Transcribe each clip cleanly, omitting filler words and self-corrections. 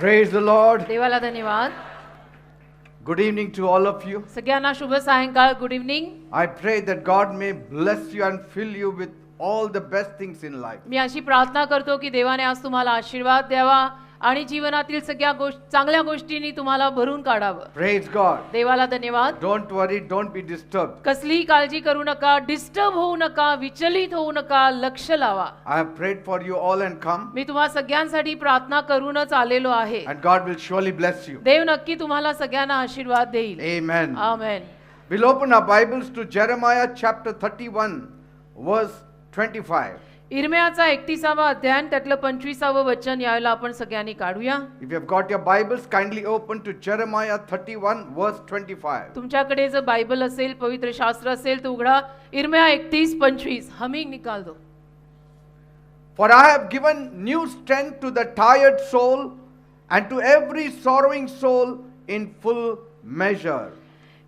Praise the Lord. देवाला धन्यवाद. Good evening to all of you. सगळ्यांना शुभ सायंकाळ. Good evening. I pray that God may bless you and fill you with all the best things in life. मी अशी प्रार्थना करतो की देवाने आज तुम्हाला आशीर्वाद द्यावा आणि जीवनातील सगळ्या चांगल्या गोष्टींनी तुम्हाला भरून काढावं. Praise God. देवाला धन्यवाद. Don't worry, don't be disturbed. कसलीही काळजी करू नका, डिस्टर्ब होऊ नका, विचलित होऊ नका, लक्ष लावा. I have prayed for you all and come, मी तुम्हा सगळ्यांसाठी प्रार्थना करूनच आलेलो आहे. and God will surely bless you. देव नक्की तुम्हाला सगळ्यांना आशीर्वाद देईल. Amen. Amen. We'll open our Bibles to Jeremiah chapter 31 verse 25. इर्म्याचा 31वा अध्याय त्यातलं 25वे वचन यायला आपण सगळ्यांनी काढूया. If you have got your Bibles, kindly open to Jeremiah 31 verse 25. तुमच्याकडे जर बायबल असेल, पवित्र शास्त्र असेल तर उघडा इर्म्या 31:25. हमिंग निकाल दो. For I have given new strength to the tired soul and to every sorrowing soul in full measure.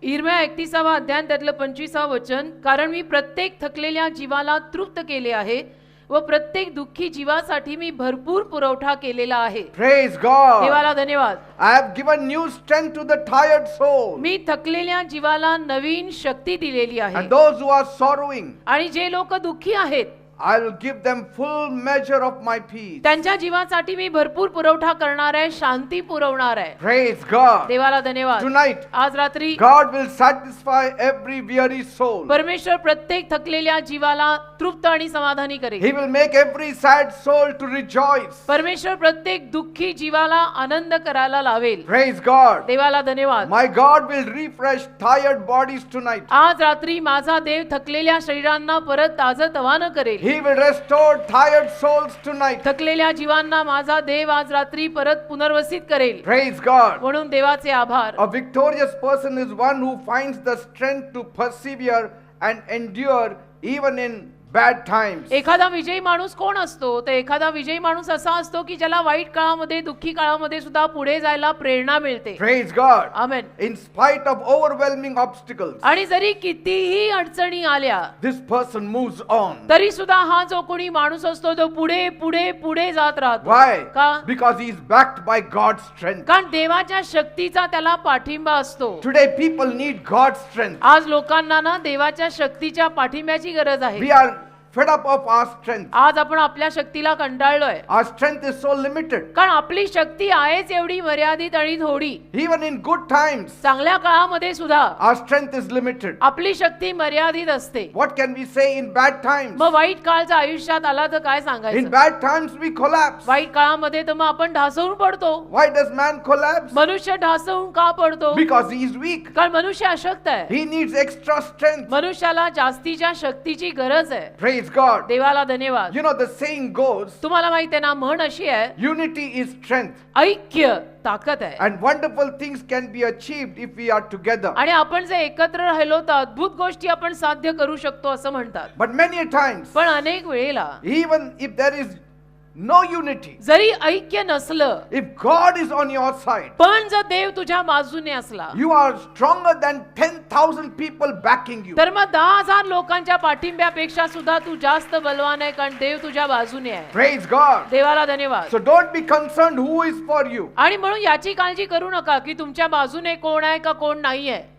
इर्म्या 31वा अध्याय त्यातलं 25वे वचन. कारण मी प्रत्येक थकलेल्या जीवाला तृप्त केले आहे व प्रत्येक दुःखी जीवासाठी मी भरपूर पुरवठा केलेला आहे. Praise God. देवाला धन्यवाद. I have given new strength to the tired soul. मी थकलेल्या जीवाला नवीन शक्ती दिलेली आहे. And those who are sorrowing, आणि जे लोक दुःखी आहेत I will give them full measure of my peace. त्यांच्या जीवासाठी मी भरपूर पुरवठा करणार आहे, शांती पुरवणार आहे. Praise God. देवाला धन्यवाद. Tonight, आज रात्री God will satisfy every weary soul. परमेश्वर प्रत्येक थकलेल्या जीवाला तृप्त आणि समाधानी करेल. He will make every sad soul to rejoice. परमेश्वर प्रत्येक दुःखी जीवाला आनंद करायला लावेल. Praise God. देवाला धन्यवाद. My God will refresh tired bodies tonight. आज रात्री माझा देव थकलेल्या शरीरांना परत ताजतवानं करेल. He will restore tired souls tonight. थकलेल्या जीवांना माझा देव आज रात्री परत पुनर्वसित करेल. Praise God. म्हणून देवाचे आभार. A victorious person is one who finds the strength to persevere and endure even in bad times. एखादा विजयी माणूस कोण असतो? तर एखादा विजयी माणूस असा असतो की ज्याला वाईट काळामध्ये, दुःखी काळामध्ये सुद्धा पुढे जायला प्रेरणा मिळते. Praise God. Amen. In spite of overwhelming obstacles, आणि जरी कितीही अडचणी आल्या this person moves on. तरी सुद्धा हा जो कोणी माणूस असतो तो पुढे पुढे पुढे जात राहतो. Why? का? Because he is backed by God's strength. कारण देवाच्या शक्तीचा त्याला पाठिंबा असतो. Today people need God's strength. आज लोकांना ना देवाच्या शक्तीच्या पाठिंब्याची गरज आहे. We are fed up of our strength. आज आपण आपल्या शक्तीला कंटाळलोय. Our strength is so limited. कारण आपली शक्ती आहेच एवढी मर्यादित आणि थोडी. Even in good times, चांगल्या काळामध्ये सुद्धा our strength is limited. आपली शक्ती मर्यादित असते. What can we say in bad times? मग वाईट काळचा आयुष्यात आला तर काय In सांगायचं? bad times we collapse. वाईट काळामध्ये तर मग आपण ढासळून पडतो. Why does man collapse? मनुष्य ढासळून का पडतो? Because he is weak. कारण मनुष्य अशक्त आहे. He needs extra strength. मनुष्याला जास्तीच्या शक्तीची गरज आहे. Praise God. देवाला धन्यवाद. You know the saying goes, तुम्हाला माहिती आहे ना, म्हण अशी आहे, unity is strength. ऐक्य ताकद आहे. And wonderful things can be achieved if we are together. आणि आपण जे एकत्र राहिलो तर अद्भुत गोष्टी आपण साध्य करू शकतो असं म्हणतात. But many a times, पण अनेक वेळेला even if there is no unity, जरी ऐक्य नसलं, if God is on your side, पण जर देव तुझ्या बाजूने असला you are stronger than 10,000 people backing you. तर मग 10,000 लोकांच्या पाठिंब्यापेक्षा सुद्धा तू जास्त बलवान आहे, कारण देव तुझ्या बाजूने आहे. Praise God. देवाला धन्यवाद. So don't be concerned who is for you. आणि म्हणून याची काळजी करू नका की तुमच्या बाजूने कोण आहे का कोण नाही आहे.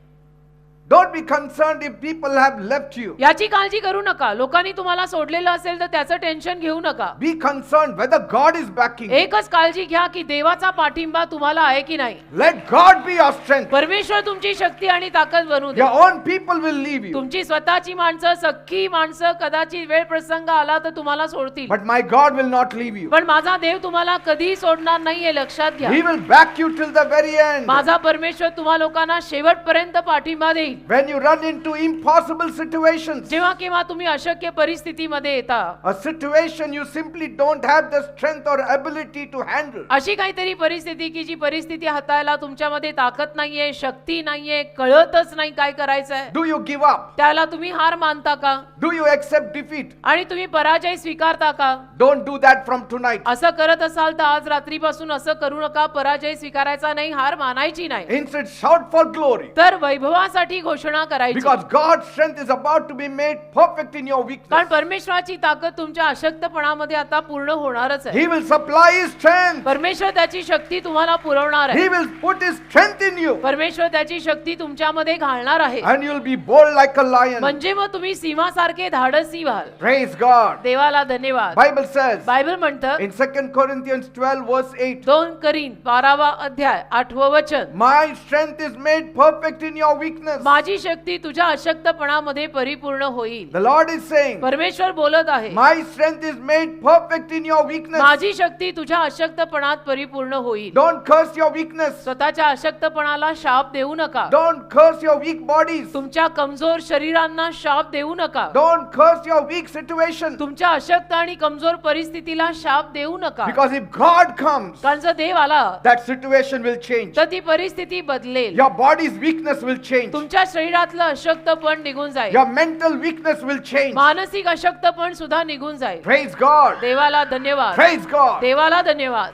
Don't be concerned if people have left you. याची काळजी करू नका. लोकांनी तुम्हाला सोडलेलं असेल तर त्याचं टेन्शन घेऊ नका. Be concerned whether God is backing you. एकच काळजी घ्या की देवाचा पाठिंबा तुम्हाला आहे की नाही. Let God be your strength. परमेश्वर तुमची शक्ती आणि ताकद बनू दे. Your own people will leave you. तुमची स्वतःची माणसं, सख्खी माणसं कदाचित वेळ प्रसंग आला तर तुम्हाला सोडतील. But my God will not leave you. पण माझा देव तुम्हाला कधीही सोडणार नाहीये, लक्षात घ्या. He will back you till the very end. माझा परमेश्वर तुम्हा लोकांना शेवटपर्यंत पाठिंबा देईल. When you run into impossible situations, जेव्हा केव्हा तुम्ही अशक्य परिस्थितीमध्ये येता, a situation you simply don't have the strength or ability to handle, अशी काहीतरी परिस्थिती की जी परिस्थिती हाताळायला तुमच्यामध्ये ताकद नाहीये, शक्ती नाहीये, कळतच नाही काय करायचंय, do you give up? त्याला तुम्ही हार मानता का? Do you accept defeat? आणि तुम्ही पराजय स्वीकारता का? Don't do that from tonight. असं करत असाल तर आज रात्रीपासून असं करू नका. पराजय स्वीकारायचा नाही, हार मानायची नाही, Instead, shout for glory. तर वैभवासाठी घोषणा करायची. Because God's strength is about to be made perfect in your कारण weakness. परमेश्वराची ताकद तुमच्या अशक्तपणामध्ये आता पूर्ण होणारच आहे. He will supply His strength. परमेश्वर त्याची शक्ती तुम्हाला पुरवणार आहे. He will put His strength in you. परमेश्वर त्याची शक्ती तुमच्यामध्ये घालणार आहे. And you'll be bold like a lion. म्हणजे मग तुम्ही सिंहासारखे धाडसी व्हाल. Praise God. देवाला धन्यवाद. Bible says बायबल म्हणतं in 2 Corinthians 12 verse 8, 2 करीन 12वा अध्याय 8वं वचन, my strength is made perfect in your weakness. माझी शक्ती तुझ्या अशक्तपणामध्ये परिपूर्ण होईल. The Lord is saying, परमेश्वर बोलत आहे, my strength is made perfect in your weakness. माझी शक्ती तुझ्या अशक्तपणात परिपूर्ण होईल. Don't curse your weakness. स्वतःच्या अशक्तपणाला शाप देऊ नका. Don't curse your weak bodies. तुमच्या कमजोर शरीरांना शाप देऊ नका. Don't curse your weak situation. तुमच्या अशक्त आणि कमजोर परिस्थितीला शाप देऊ नका. Because if God comes, कारण जर देव आला that situation will change. तर ती परिस्थिती बदलेल. Your body's weakness will change. तुमच्या शरीरातलं अशक्तपण निघून जाईल. Your mental weakness will change. मानसिक अशक्तपण सुद्धा निघून जाईल. Praise God. देवाला धन्यवाद. Praise God. देवाला धन्यवाद.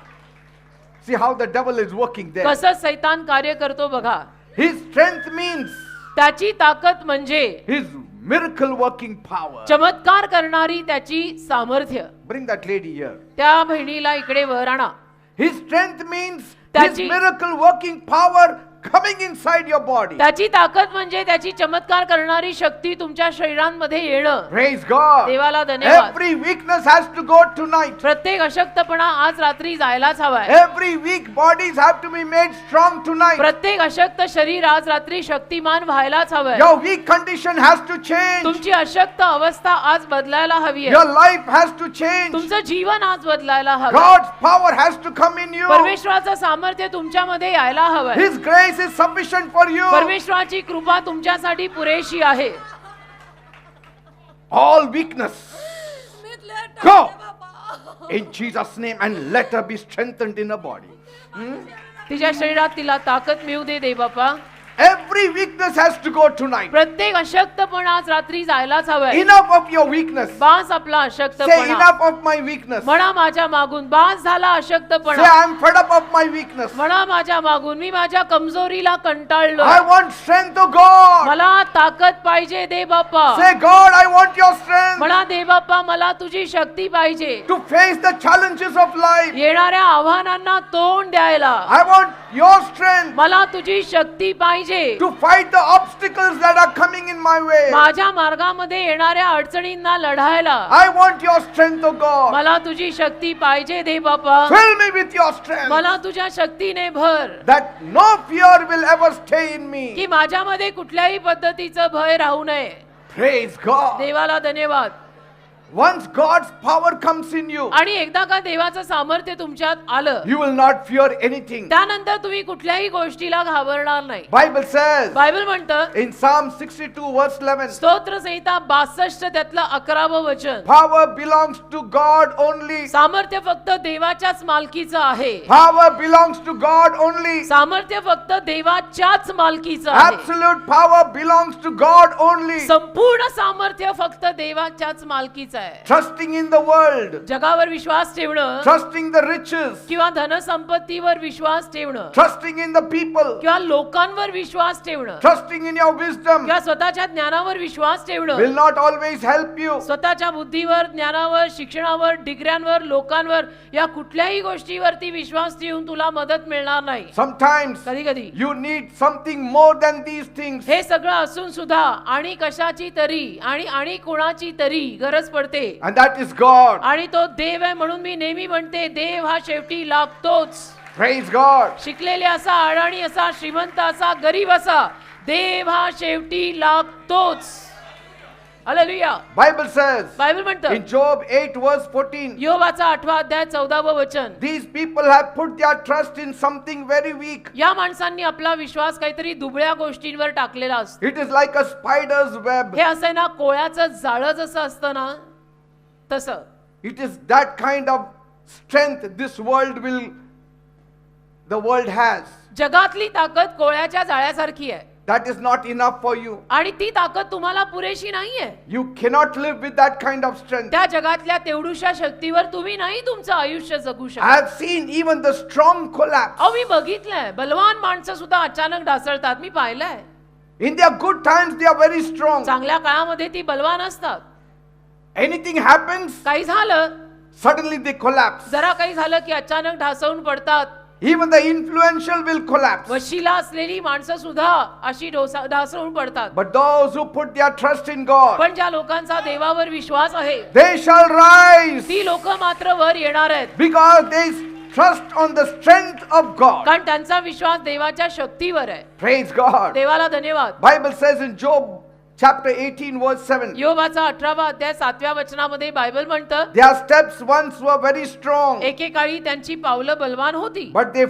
See how the devil is working there. कसं सैतान कार्य करतो बघा. His strength means त्याची ताकद म्हणजे His miracle working power. चमत्कार करणारी त्याची सामर्थ्य. Bring that lady here. त्या बहिणीला इकडे वर आणा. His strength means His त्याची- miracle working power coming inside your body. त्याची ताकद म्हणजे त्याची चमत्कार करणारी शक्ती तुमच्या शरीरांमध्ये येणं. Praise God. देवाला धन्यवाद. Every weakness has to go tonight. प्रत्येक अशक्तपणा आज रात्री जायलाच हवाय. Every weak bodies have to be made strong tonight. प्रत्येक अशक्त शरीर आज रात्री शक्तिमान व्हायलाच हवंय. Your weak condition has to change. तुमची अशक्त अवस्था आज बदलायला हवी Your आहे. life has to change. तुमचं जीवन आज बदलायला हवं. God's power has to come in you. परमेश्वराचं सामर्थ्य तुमच्यामध्ये यायला हवंय. His grace is sufficient for you. परमेश्वराची कृपा तुमच्यासाठी पुरेशी आहे. All weakness go in Jesus' name and let her be strengthened in her body. तिच्या शरीरात तिला ताकद मिळू दे दे बापा. Every weakness has to go tonight. प्रत्येक अशक्तपण आज रात्री जायलाच हवंय. Enough of your weakness. बास आपला Say अशक्तपणा. enough of my weakness. म्हणा माझ्या मागून बास झाला Say अशक्तपणा. I'm fed up of my weakness. म्हणा माझ्या मागून मी माझ्या कमजोरीला I कंटाळलो. want strength of God. मला ताकद पाहिजे दे बाप्पा. Say God, I want your strength म्हणा दे बाप्पा मला तुझी शक्ती पाहिजे. to face the challenges of life. येणाऱ्या आव्हानांना तोंड द्यायला. I want your strength मला तुझी शक्ती पाहिजे. to fight the obstacles that are coming in my way. माझ्या मार्गामध्ये येणाऱ्या अडचणींना लढायला. I want your strength, O God. मला तुझी शक्ती पाहिजे दे बाप्पा. Fill me with your strength मला तुझ्या शक्तीने भर. that no fear will ever stay in me. की माझ्यामध्ये कुठल्याही पद्धतीचं भय राहू नये. Praise God. देवाला धन्यवाद. Once God's power comes in you, आणि एकदा का देवाचं सामर्थ्य तुमच्यात आलं, you will not fear anything. त्यानंतर तुम्ही कुठल्याही गोष्टीला घाबरणार नाही. Bible says बायबल म्हणतं in Psalm 62 verse 11, स्तोत्र संहिता 62 त्यातलं 11वं वचन, power belongs to God only. सामर्थ्य फक्त देवाच्याच मालकीचं आहे. Power belongs to God only. सामर्थ्य फक्त देवाच्याच मालकीचं आहे. Absolute power belongs to God only. संपूर्ण सामर्थ्य फक्त देवाच्याच मालकीचं आहे. Trusting in the world, जगावर विश्वास ठेवणं trusting the riches, किंवा धनसंपत्तीवर विश्वास ठेवणं trusting in the people, किंवा लोकांवर विश्वास ठेवणं trusting in your wisdom किंवा स्वतःच्या ज्ञानावर विश्वास ठेवणं, will not always help you. स्वतःच्या बुद्धीवर, ज्ञानावर, शिक्षणावर, डिग्र्यांवर, लोकांवर या कुठल्याही गोष्टीवरती विश्वास ठेवून तुला मदत मिळणार नाही. Sometimes कधी कधी you need something more than these things. हे सगळं असून सुद्धा आणि कशाची तरी आणि कोणाची तरी गरज पडते. And that is God. आणि तो देव आहे म्हणून मी नेहमी म्हणते देव हा शेवटी लागतोच. Praise God. शिकलेले असा, अडाणी असा, श्रीमंत असा, गरीब असा, देव हा शेवटी लागतोच. हालेलुया. Bible says बायबल म्हणतं in Job 8 verse 14, योबाचा 8वा अध्याय 14वं वचन, these people have put their trust in something very weak. या माणसांनी आपला विश्वास काहीतरी दुबळ्या गोष्टींवर टाकलेला असतो. It is like a spider's web. हे असं ना कोळ्याचं जाळं जसं असतं ना तसं. It is that kind of strength this world has. जगातली ताकद कोळ्याच्या जाळ्यासारखी आहे. That is not enough for you. आणि ती ताकद तुम्हाला पुरेशी नाहीये. You cannot live with that kind of strength. त्या जगातल्या तेवढूशा शक्तीवर तुम्ही नाही तुमचं आयुष्य जगू I शकत. have seen even the strong collapse. अहो मी बघितलंय बलवान माणसं सुद्धा अचानक ढासळतात. मी पाहिलंय. In their good times, they are very strong. चांगल्या काळामध्ये ती बलवान असतात. Anything happens, काही झालं, suddenly they collapse. जरा काही झालं की अचानक ढासळून पडतात. Even the influential will collapse. वशिला असलेली माणसं सुद्धा अशी ढासळून पडतात. But those who put their trust in God, पण ज्या लोकांचा देवावर विश्वास आहे they shall rise ती लोक मात्र वर येणार आहेत. because they trust on the strength of God. कारण त्यांचा विश्वास देवाच्या शक्तीवर आहे. Praise God. देवाला धन्यवाद. Bible says in Job chapter 18 verse 7, योबाचा 18वा अध्याय 7व्या वचनामध्ये बायबल म्हणतं, their steps once were very strong, एकेकाळी त्यांची पावलं बलवान होती, but they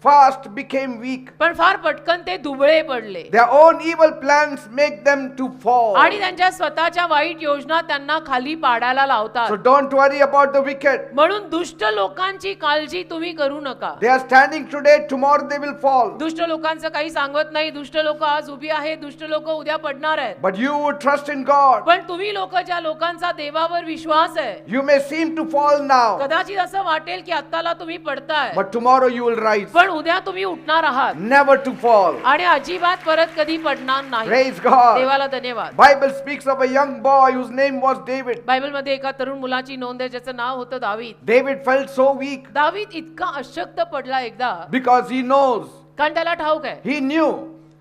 fast became weak. पण फार पटकन ते दुबळे पडले. Their own evil plans make them to fall. आणि त्यांच्या स्वतःच्या वाईट योजना त्यांना खाली पाडायला लावतात. So don't worry about the wicked. म्हणून दुष्ट लोकांची काळजी तुम्ही करू नका. They are standing today, tomorrow they will fall. दुष्ट लोकांचं काही सांगत नाही. दुष्ट लोक आज उभी आहे, दुष्ट लोक उद्या पडणार आहेत. But you would trust in God. पण तुम्ही लोक ज्या लोकांचा देवावर विश्वास आहे, You may seem to fall now, कदाचित असं वाटेल की आत्ताला तुम्ही पडताय, but tomorrow you will rise. पण उद्या तुम्ही उठणार आहात Never to fall. आणि अजिबात परत कधी पडणार नाही. Praise God. देवाला धन्यवाद. Bible speaks of a young boy whose name was David. Bible मध्ये एका तरुण मुलाची नोंद आहे ज्याचं नाव होतं दावीद. David felt so weak दावीद इतका अशक्त पडला एकदा, because he knows, कारण त्याला ठाऊक आहे, he knew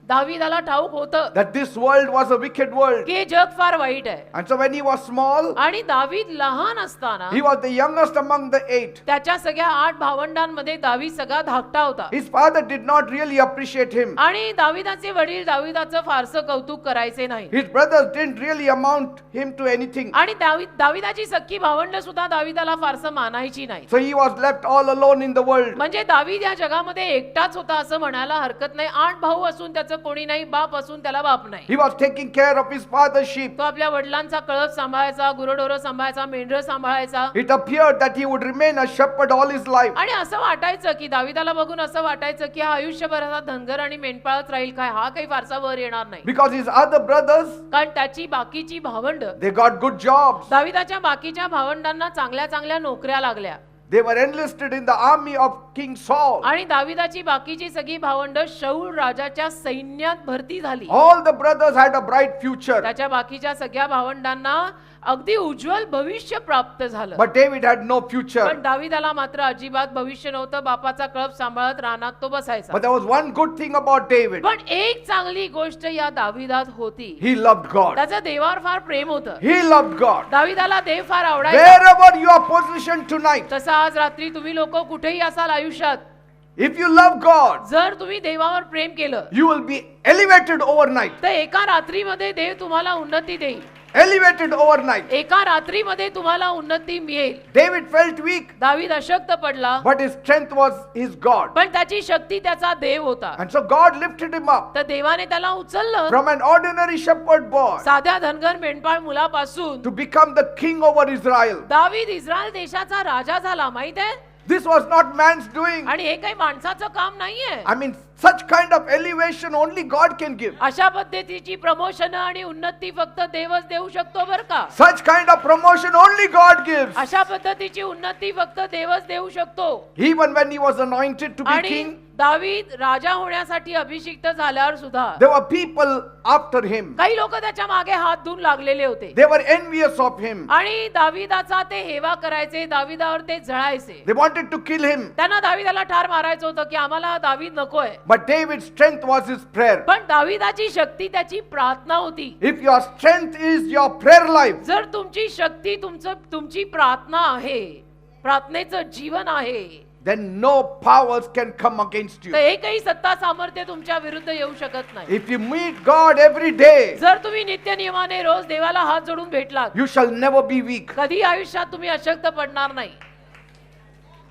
दावीदाला ठाऊक होतं that this world was a wicked world. की हे जग फार वाईट आहे. And so when he was small, आणि दावीद लहान असताना he was the youngest among the 8. त्याच्या सगळ्या 8 भावंडांमध्ये दावीद सगळा धाकटा होता. His father did not really appreciate him. आणि दावीदाचे वडील दावीदाचं फारसं कौतुक करायचे नाही. His brothers didn't really amount him to anything. आणि दावीदाची सख्खी भावंड सुद्धा दावीदाला फारसं मानायची नाही. So he was left all alone in the world. म्हणजे दावीद या जगामध्ये एकटाच होता असं म्हणायला हरकत नाही. 8 भाऊ असून त्याचं कोणी नाही, बाप असून त्याला बाप नाही. He was taking care of his father's sheep. तो आपल्या वडिलांचा कळप सांभाळायचा, गुरढोरं सांभाळायचा, मेंढरं सांभाळायचा. It appeared that he would remain a shepherd all his life. आणि असं वाटायचं की दावीदाला बघून असं वाटायचं की हा आयुष्यभर असा धनगर आणि मेंढपाळच राहील काय, हा काही फारसा वर येणार नाही. Because his other brothers, कारण त्याची बाकीची भावंड, they got good jobs. दावीदाच्या बाकीच्या भावंडांना चांगल्या चांगल्या नोकऱ्या लागल्या. They were enlisted in the army of King Saul. आणि दावीदाची बाकीची सगळी भावंड शौल राजाच्या सैन्यात भरती झाली. All the brothers had a bright future. त्याच्या बाकीच्या सगळ्या भावंडांना अगदी उज्ज्वल भविष्य प्राप्त झालं. But David had no future. पण दावीदाला मात्र अजिबात भविष्य नव्हतं. बापाचा कळप सांभाळत रानात तो बसायचा. But there was one good thing about David. पण एक चांगली गोष्ट या दावीदात होती. He loved God. त्याचं देवावर फार प्रेम होतं. He loved God. दावीदाला देव फार आवडायचा. Wherever you are positioned tonight, तसं आज रात्री तुम्ही लोक कुठेही असाल आयुष्यात, if you love God, जर तुम्ही देवावर प्रेम केलं you will be elevated overnight. तर एका रात्रीमध्ये देव तुम्हाला उन्नती देईल. Elevated overnight. एका रात्रीमध्ये तुम्हाला उन्नती मिळेल. David felt weak, दावीद अशक्त पडला, but his strength was his God. पण त्याची शक्ती त्याचा देव होता. And so God lifted him up तर देवाने त्याला उचललं from an ordinary shepherd boy साध्या धनगर मेंढपाळ मुलापासून. to become the king over Israel. दावीद इस्रायल देशाचा राजा झाला. माहित आहे? This was not man's doing. आणि हे काही माणसाचं काम नाहीये. I mean, such kind of elevation only God can give. अशा पद्धतीची प्रमोशन आणि उन्नती फक्त देवच देऊ शकतो बर का. Such kind of promotion only God gives. अशा पद्धतीची उन्नती फक्त देवच देऊ शकतो. Even when he was anointed to be आणि king, दावीद राजा होण्यासाठी अभिषिक्त झाल्यावर सुद्धा there were people after him. काही लोक त्याच्या मागे हात धुवून लागलेले होते. They were envious of him. आणि दावीदाचा ते हेवा करायचे, दावीदावर ते जळायचे. They wanted to kill him. त्यांना दावीदाला ठार मारायचं होतं की आम्हाला हा दावीद नकोय. But David's strength was his prayer. पण दावीदाची शक्ती त्याची प्रार्थना होती. If your strength is your prayer life, जर तुमची शक्ती तुमची प्रार्थना आहे, प्रार्थनेचं जीवन आहे, then no powers can come against you. तर एकही सत्ता सामर्थ्य तुमच्या विरुद्ध येऊ शकत नाही. If you meet God every day, जर तुम्ही नित्य नियमाने रोज देवाला हात जोडून भेटलात, you shall never be weak. कधी आयुष्यात तुम्ही अशक्त पडणार नाही.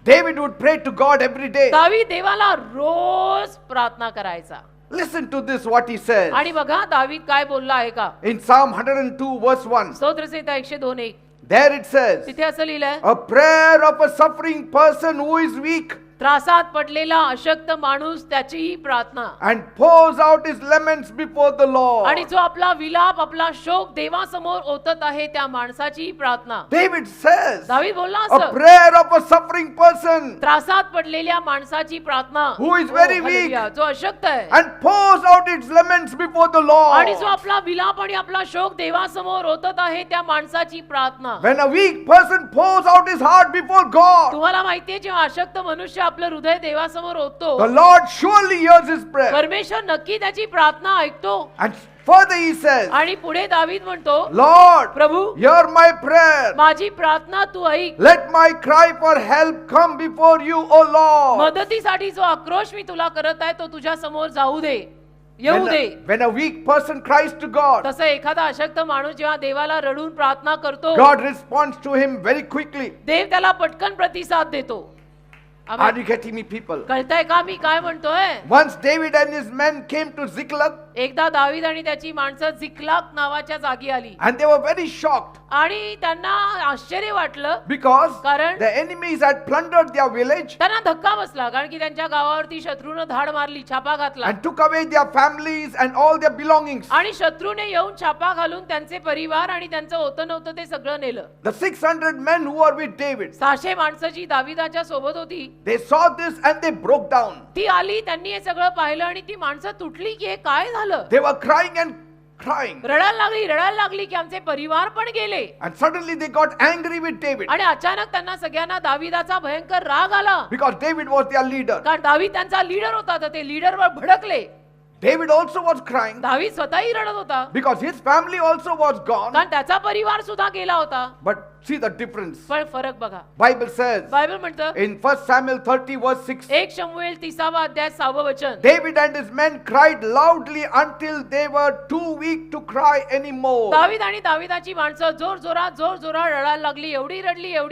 David would pray to God every day. दावीद देवाला रोज प्रार्थना करायचा. Listen to this, what he says. आणि बघा दावीद काय बोलला आहे का. In Psalm 102 verse 1, स्तोत्रसंहिता 102:1 there it says, तिथे असं लिहिलंय, a prayer of a suffering person who is weak त्रासात पडलेला अशक्त माणूस त्याचीही प्रार्थना and pours out his laments before the Lord. आणि जो आपला विलाप आपला शोक देवासमोर ओतत आहे त्या माणसाचीही प्रार्थना. David says, दावीद बोलला a असं, prayer of a suffering person त्रासात पडलेल्या माणसाची प्रार्थना who is हो, very हालेलुया, weak जो अशक्त आहे and pours out its laments before the आणि जो Lord. आपला विलाप आणि आपला शोक देवासमोर ओतत आहे त्या माणसाची प्रार्थना. When a weak person pours out his heart before God, तुम्हाला माहितीये जेव्हा अशक्त मनुष्य आपलं हृदय देवासमोर ओततो the Lord surely hears his prayer. परमेश्वर नक्की त्याची प्रार्थना ऐकतो. And further he says, आणि पुढे दावीद म्हणतो, Lord, Prabhu hear my prayer. माझी प्रार्थना तू ऐक. Let my cry for help come before you, O Lord. मदतीसाठी जो आक्रोश मी तुला करत आहे तो तुझ्या समोर जाऊ दे, येऊ दे. When a weak person cries to God, तसं एखादा अशक्त माणूस जेव्हा देवाला रडून प्रार्थना करतो God responds to him very quickly. देव त्याला पटकन प्रतिसाद देतो. Are amen. you getting me, people? कळतंय का मी काय म्हणतोय? Once David and his men came to Ziklag, एकदा दावीद आणि त्याची माणसं झिकलाग नावाच्या जागी आली and they were very shocked आणि त्यांना आश्चर्य वाटलं because कारण the enemies had plundered their village त्यांना धक्का बसला कारण की त्यांच्या गावावरती शत्रूने धाड मारली, छापा घातला and took away their families and all their belongings. आणि शत्रूने येऊन छापा घालून त्यांचे परिवार आणि त्यांचं होतं नव्हतं ते सगळं नेलं. The 600 men who were with David, 600 माणसं जी दाविदाच्या सोबत होती they saw this and they broke down. ती आली, त्यांनी हे सगळं पाहिलं आणि ती माणसं तुटली की हे काय झालं. They were crying and crying. रडायला लागली की आमचे परिवार पण गेले. And suddenly they got angry with David आणि अचानक त्यांना सगळ्यांना दाविदाचा भयंकर राग आला because David was their leader. कारण दावीद त्यांचा लीडर होता तर ते लीडरवर भडकले. David also was crying दावीद स्वतःही रडत होता because his family also was gone. कारण त्याचा परिवार सुद्धा गेला होता. But see the difference. पण फरक बघा, Bible says बायबल म्हणतं in 1 Samuel 30 verse 6, 1 शमूएल 30 अध्याय 6 वचन, David and his men cried loudly until they were too weak to cry anymore. दावीद आणि दाविदाची माणसं जोर जोरात रडायला लागली, एवढी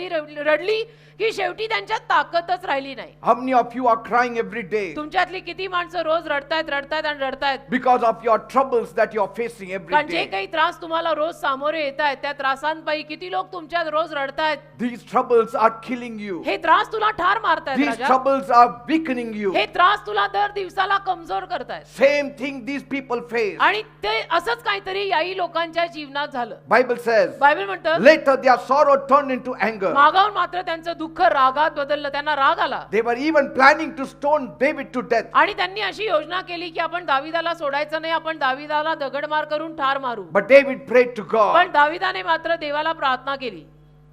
रडली की शेवटी त्यांच्यात ताकदच राहिली नाही. How many of you are crying every day तुमच्यातली किती माणसं रोज रडतायत because of your troubles that you are facing every कारण जे day? काही त्रास तुम्हाला रोज सामोरे येत आहेत त्या त्रासांपायी किती लोक तुमच्यात रोज रडतायत. These troubles are killing you. हे त्रास तुला ठार मारतायत These Raja. troubles are weakening you. हे त्रास तुला दर दिवसाला कमजोर करतायत. Same thing these people face. आणि ते असंच काहीतरी याही लोकांच्या जीवनात झालं. Bible says, बायबल म्हणतं later their sorrow turned into anger. मागाहून मात्र त्यांचं दुःख रागात बदललं, त्यांना राग आला They were even planning to stone David to death. आणि त्यांनी अशी योजना केली की आपण दाविदाला सोडायचं नाही, आपण दाविदाला दगडमार करून ठार मारू. But David prayed to God. पण दाविदाने मात्र देवाला प्रार्थना केली.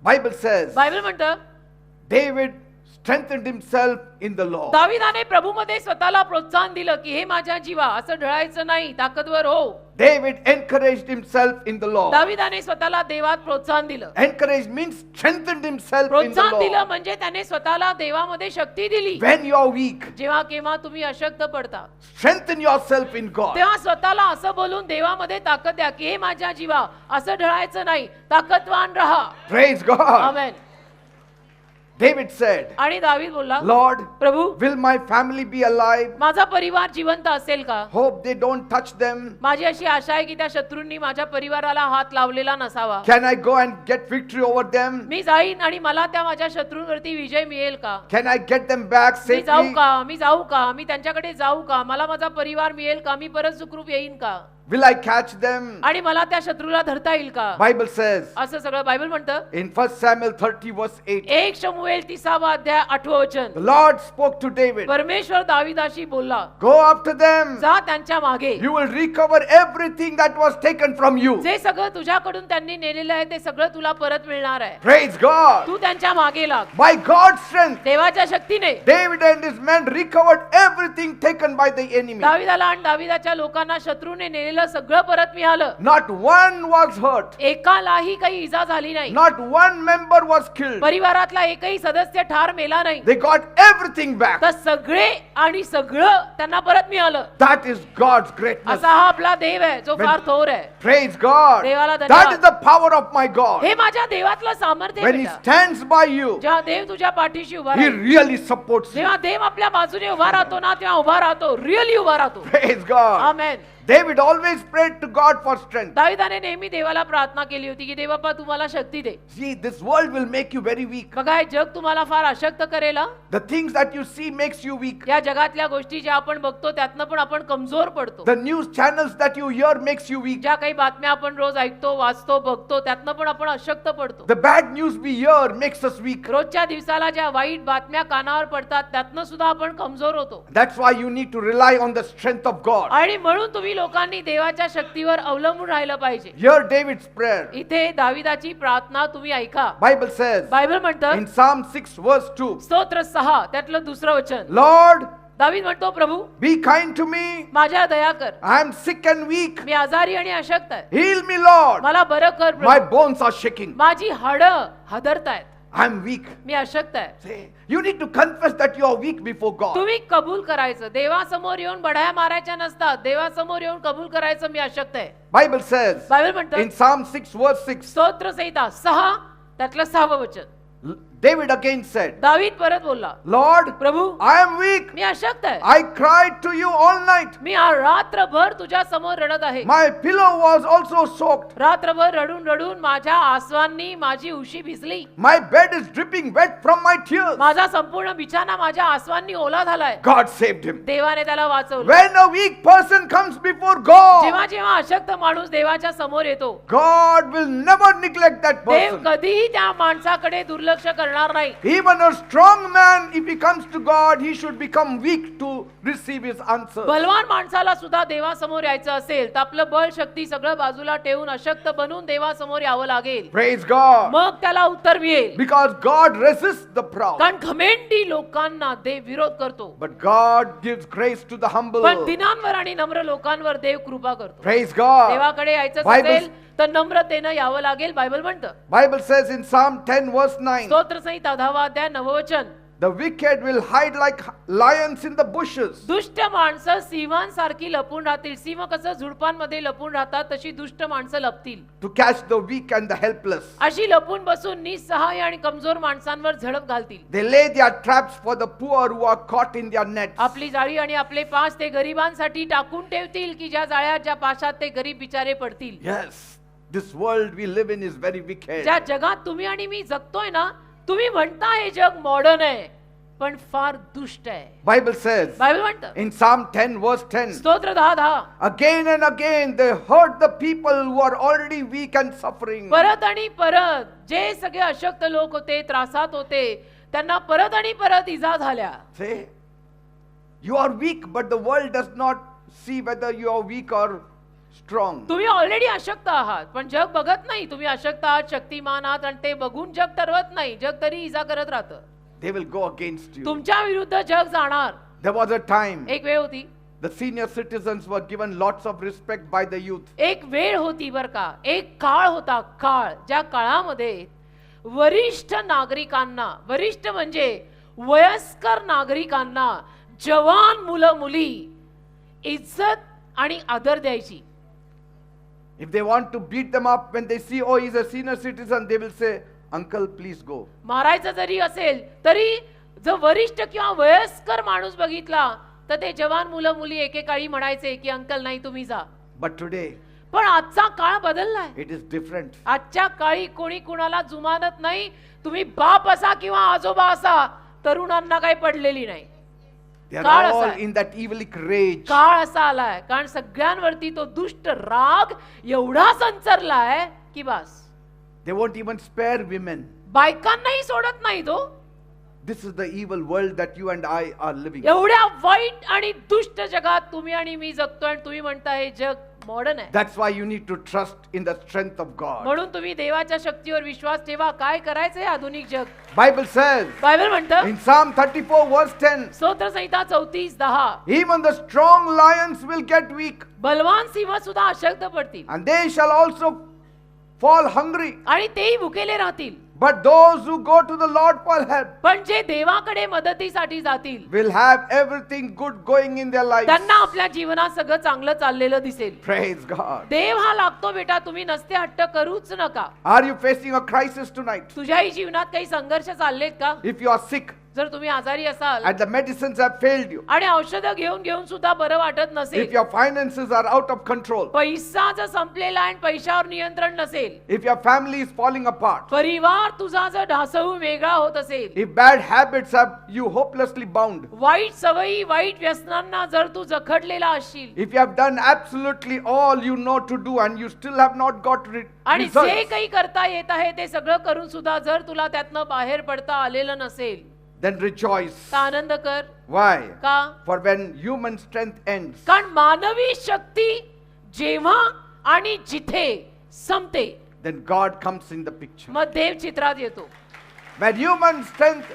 Bible says, बायबल म्हणतं David strengthened himself in the Lord. दाविदाने प्रभूमध्ये स्वतःला प्रोत्साहन दिलं की हे माझ्या जीवा असं ढळायचं नाही, ताकदवर हो. David encouraged himself in the Lord. दाविदाने स्वतःला देवात प्रोत्साहन दिलं. Encouraged means strengthened himself in the प्रोत्साहन दिलं Lord. म्हणजे त्याने स्वतःला देवामध्ये शक्ती दिली. When you are weak, जेव्हा केव्हा तुम्ही अशक्त पडता strengthen yourself in God. तेव्हा स्वतःला असं बोलून देवामध्ये ताकद द्या की हे माझ्या जीवा असं ढळायचं नाही, ताकदवान राहा. Praise God. आमेन. David said, आणि दावीद बोलला, Lord, Prabhu will my family be alive? माझा परिवार जिवंत असेल का? Hope they don't touch them. माझी अशी आशा आहे की त्या शत्रूंनी माझ्या परिवाराला हात लावलेला नसावा. Can I go and get victory over them? मी जाईन आणि मला त्या माझ्या शत्रूंवरती विजय मिळेल का? Can I get them back मी जाऊ safely? का? मी जाऊ का? मी त्यांच्याकडे जाऊ का? मला माझा परिवार मिळेल का? मी परत सुखरूप येईन का? Will I catch them? आणि मला त्या शत्रूला धरता येईल का? Bible says असं सगळं बायबल म्हणतं. in 1 Samuel 30 verse 8, 1 शमूएल 30 अध्याय 8 वचन, the Lord spoke to David, परमेश्वर दाविदाशी बोलला, go after them. जा त्यांच्या मागे. You will recover everything that was taken from you. जे सगळं तुझ्याकडून त्यांनी नेलेलं आहे ते सगळं तुला परत मिळणार आहे. Praise God. तू त्यांच्या मागे लाग. By God's strength, देवाच्या शक्तीने David and his men recovered everything taken by the enemy. दाविदाला आणि दाविदाच्या लोकांना शत्रूने नेलेलं सगळं परत मिळालं. Not one was hurt. एकालाही काही इजा झाली नाही. Not one member was killed. परिवारातला एकही सदस्य ठार मेला नाही. They got everything back. तर सगळे आणि सगळं त्यांना परत मिळालं. That is God's greatness. असा हा आपला देव आहे जो फार थोर आहे. Praise God. देवाला धन्यवाद. That is the power of my God. हे माझ्या देवातलं सामर्थ्य आहे When He बेटा. stands by you, जेव्हा देव तुझ्या पाठीशी उभा He राहतो, really supports you. जेव्हा देव आपल्या बाजूने उभा राहतो ना तेव्हा उभा राहतो, रिअली उभा राहतो. Praise God. Amen. David always prayed to God for strength. दाविदाने नेहमी देवाला प्रार्थना केली होती की देवबापा तुम्हाला शक्ती दे. See, this world will make you very weak. बघा हे जग तुम्हाला फार अशक्त करेल. The things that you see makes you weak. या जगातल्या गोष्टी ज्या आपण बघतो त्यातनं पण आपण कमजोर पडतो. The news channels that you hear makes you weak. ज्या काही बातम्या आपण रोज ऐकतो, वाचतो, बघतो त्यातनं पण आपण अशक्त पडतो. The bad news we hear makes us weak. रोजच्या दिवसाला ज्या वाईट बातम्या कानावर पडतात त्यातनं सुद्धा आपण कमजोर होतो. That's why you need to rely on the strength of God. आणि म्हणून तुम्ही लोकांनी देवाच्या शक्तीवर अवलंबून राहिलं पाहिजे. Hear David's prayer. इथे दाविदाची प्रार्थना तुम्ही ऐका. Bible says बायबल म्हणतं in Psalm 6 verse 2, स्तोत्र 6 त्यातलं दुसरं वचन. Lord, दावीद म्हणतो प्रभू be kind to me. माझ्या दया कर. I am sick and weak. मी आजारी आणि अशक्त आहे. Heal me, Lord. मला बरं कर My Prabhu. bones are shaking. माझी हाडं हादरतायत. I am weak. मी अशक्त आहे. Say, you need to confess that you are weak before God. तुम्ही कबूल करायचं. देवासमोर येऊन बढाया मारायच्या नसतात. देवासमोर येऊन कबूल करायचं मी अशक्त आहे. Bible says बायबल म्हणतं in Psalm 6 verse 6, स्तोत्र संहिता 6 त्यातलं 6वं वचन. David again said, दावीद परत बोलला Lord, Prabhu I am weak. मी अशक्त आहे. I cried to you all night. मी आज रात्रभर तुझ्या समोर रडत आहे. My pillow was also soaked. रात्रभर रडून रडून माझ्या आसवांनी माझी उशी भिजली. My bed is dripping wet from my tears. माझा संपूर्ण बिछाना माझ्या आसवांनी ओला झालाय. God saved him. देवाने त्याला वाचवलं. When a weak person comes before God, जेव्हा जेव्हा अशक्त माणूस देवाच्या समोर येतो God will never neglect that Dev person. कधीही त्या माणसाकडे दुर्लक्ष करणार नाही. Even a strong man, if he comes to God, he should become weak to receive his answer. बलवान माणसाला सुद्धा देवासमोर यायचं असेल तर आपलं बळ शक्ती सगळं बाजूला ठेवून अशक्त बनून देवासमोर यावं लागेल. Praise God. मग त्याला उत्तर मिळेल. Because God resists the proud, कारण घमेंडी लोकांना देव विरोध करतो. but God gives grace to the humble. पण दिनांवर आणि नम्र लोकांवर देव कृपा करतो. Praise God. देवाकडे यायचं Bible- असेल तर नम्रतेनं यावं लागेल. बायबल म्हणतं Bible says in Psalm 10 verse 9, स्तोत्र संहिता 10वा अध्याय 9वं वचन. the wicked will hide like lions in the bushes. दुष्ट माणसं सिंहांसारखी लपून राहतील. सिंह कसं झुडपांमध्ये लपून राहतात तशी दुष्ट माणसं लपतील. To catch the weak and the helpless. अशी लपून बसून निसहाय आणि कमजोर माणसांवर झडप घालतील. They lay their traps for the poor who are caught in their nets. आपली जाळी आणि आपले पाश ते गरिबांसाठी टाकून ठेवतील की ज्या जाळ्यात ज्या पाशात ते गरीब बिचारे पडतील. Yes, this world we live in is very wicked. ज्या जगात तुम्ही आणि मी जगतोय ना तुम्ही म्हणता हे जग मॉडर्न आहे पण फार दुष्ट आहे. Bible says बायबल म्हणतं in Psalm 10 verse 10, स्तोत्र 10:10 again and again they hurt the people who are already weak and suffering. परत आणि परत जे सगळे अशक्त लोक होते त्रासात होते त्यांना परत आणि परत इजा झाल्या. Say, you are weak, but the world does not see whether you are weak or strong. तुम्ही ऑलरेडी अशक्त आहात पण जग बघत नाही तुम्ही अशक्त आहात शक्तिमान आहात आणि ते बघून जग ठरवत नाही. जग तरी इजा करत राहतं. They will go against you. तुमच्या विरुद्ध जग जाणार. There was a time एक वेळ होती the senior citizens were given lots of respect by the youth. एक वेळ होती बर का. एक काळ होता काळ ज्या काळामध्ये वरिष्ठ नागरिकांना वरिष्ठ म्हणजे वयस्कर नागरिकांना जवान मुलं मुली इज्जत आणि आदर द्यायची. If they want to beat them up when they see, oh, he's a senior citizen, they will say, uncle, please go. मारायचं जरी असेल तरी जर वरिष्ठ किंवा वयस्कर माणूस बघितला तर ते जवान मुलं मुली एकेकाळी म्हणायचे की अंकल नाही तुम्ही जा. But today, पण आजचा काळ बदललाय. it is different. आजच्या काळी कोणी कुणाला जुमानत नाही. तुम्ही बाप असा किंवा आजोबा असा तरुणांना काही पडलेली नाही. They are काळ all असा आहे. in that evilic rage. काळ असा आलाय कारण सगळ्यांवरती तो दुष्ट राग एवढा संचरलाय की बस. They won't even spare women. बायकांनाही सोडत नाही तो. This is the evil world that you and I are living. एवढ्या वाईट आणि दुष्ट जगात तुम्ही आणि मी जगतोय आणि तुम्ही म्हणता हे जग मॉडर्न आहे. That's why you need to trust in the strength of God. म्हणून तुम्ही देवाच्या शक्तीवर विश्वास ठेवा. काय करायचंय आधुनिक जग. Bible says बायबल म्हणतं in Psalm 34 verse 10, स्तोत्र संहिता 34:10 even the strong lions will get weak, Balwan Singh सुद्धा अशक्त पडतील and they shall also fall hungry. आणि तेही भुकेले राहतील. But those who go to the Lord for help पण जे देवाकडे मदतीसाठी जातील will have everything good going in their lives. त्यांना आपल्या जीवनात सगळं चांगलं चाललेलं दिसेल. Praise God. देव हा लागतो बेटा. तुम्ही नसते हट्ट करूच नका. Are you facing a crisis tonight? तुझ्याही जीवनात काही संघर्ष चाललेत का. If you are sick, जर तुम्ही आजारी असाल and the medicines have failed you, आणि औषधं घेऊन घेऊन सुद्धा बरं वाटत if नसेल, your finances are out of control, पैसा जर संपलेला आणि पैशावर नियंत्रण नसेल, if your family is falling apart, परिवार तुझा जर ढासळून वेगळा होत असेल, if bad habits have you hopelessly bound, वाईट सवयी वाईट व्यसनांना जर तू जखडलेला असशील if you have done absolutely all you know to do and you still have not got आणि जे results, काही करता येत आहे ते सगळं करून सुद्धा जर तुला त्यातनं बाहेर पडता आलेलं नसेल then rejoice. तर आनंद कर. Why? का? For when human strength ends, कारण मानवी शक्ती जेव्हा आणि जिथे संपते then God comes in the picture. मग देव चित्रात येतो. When human strength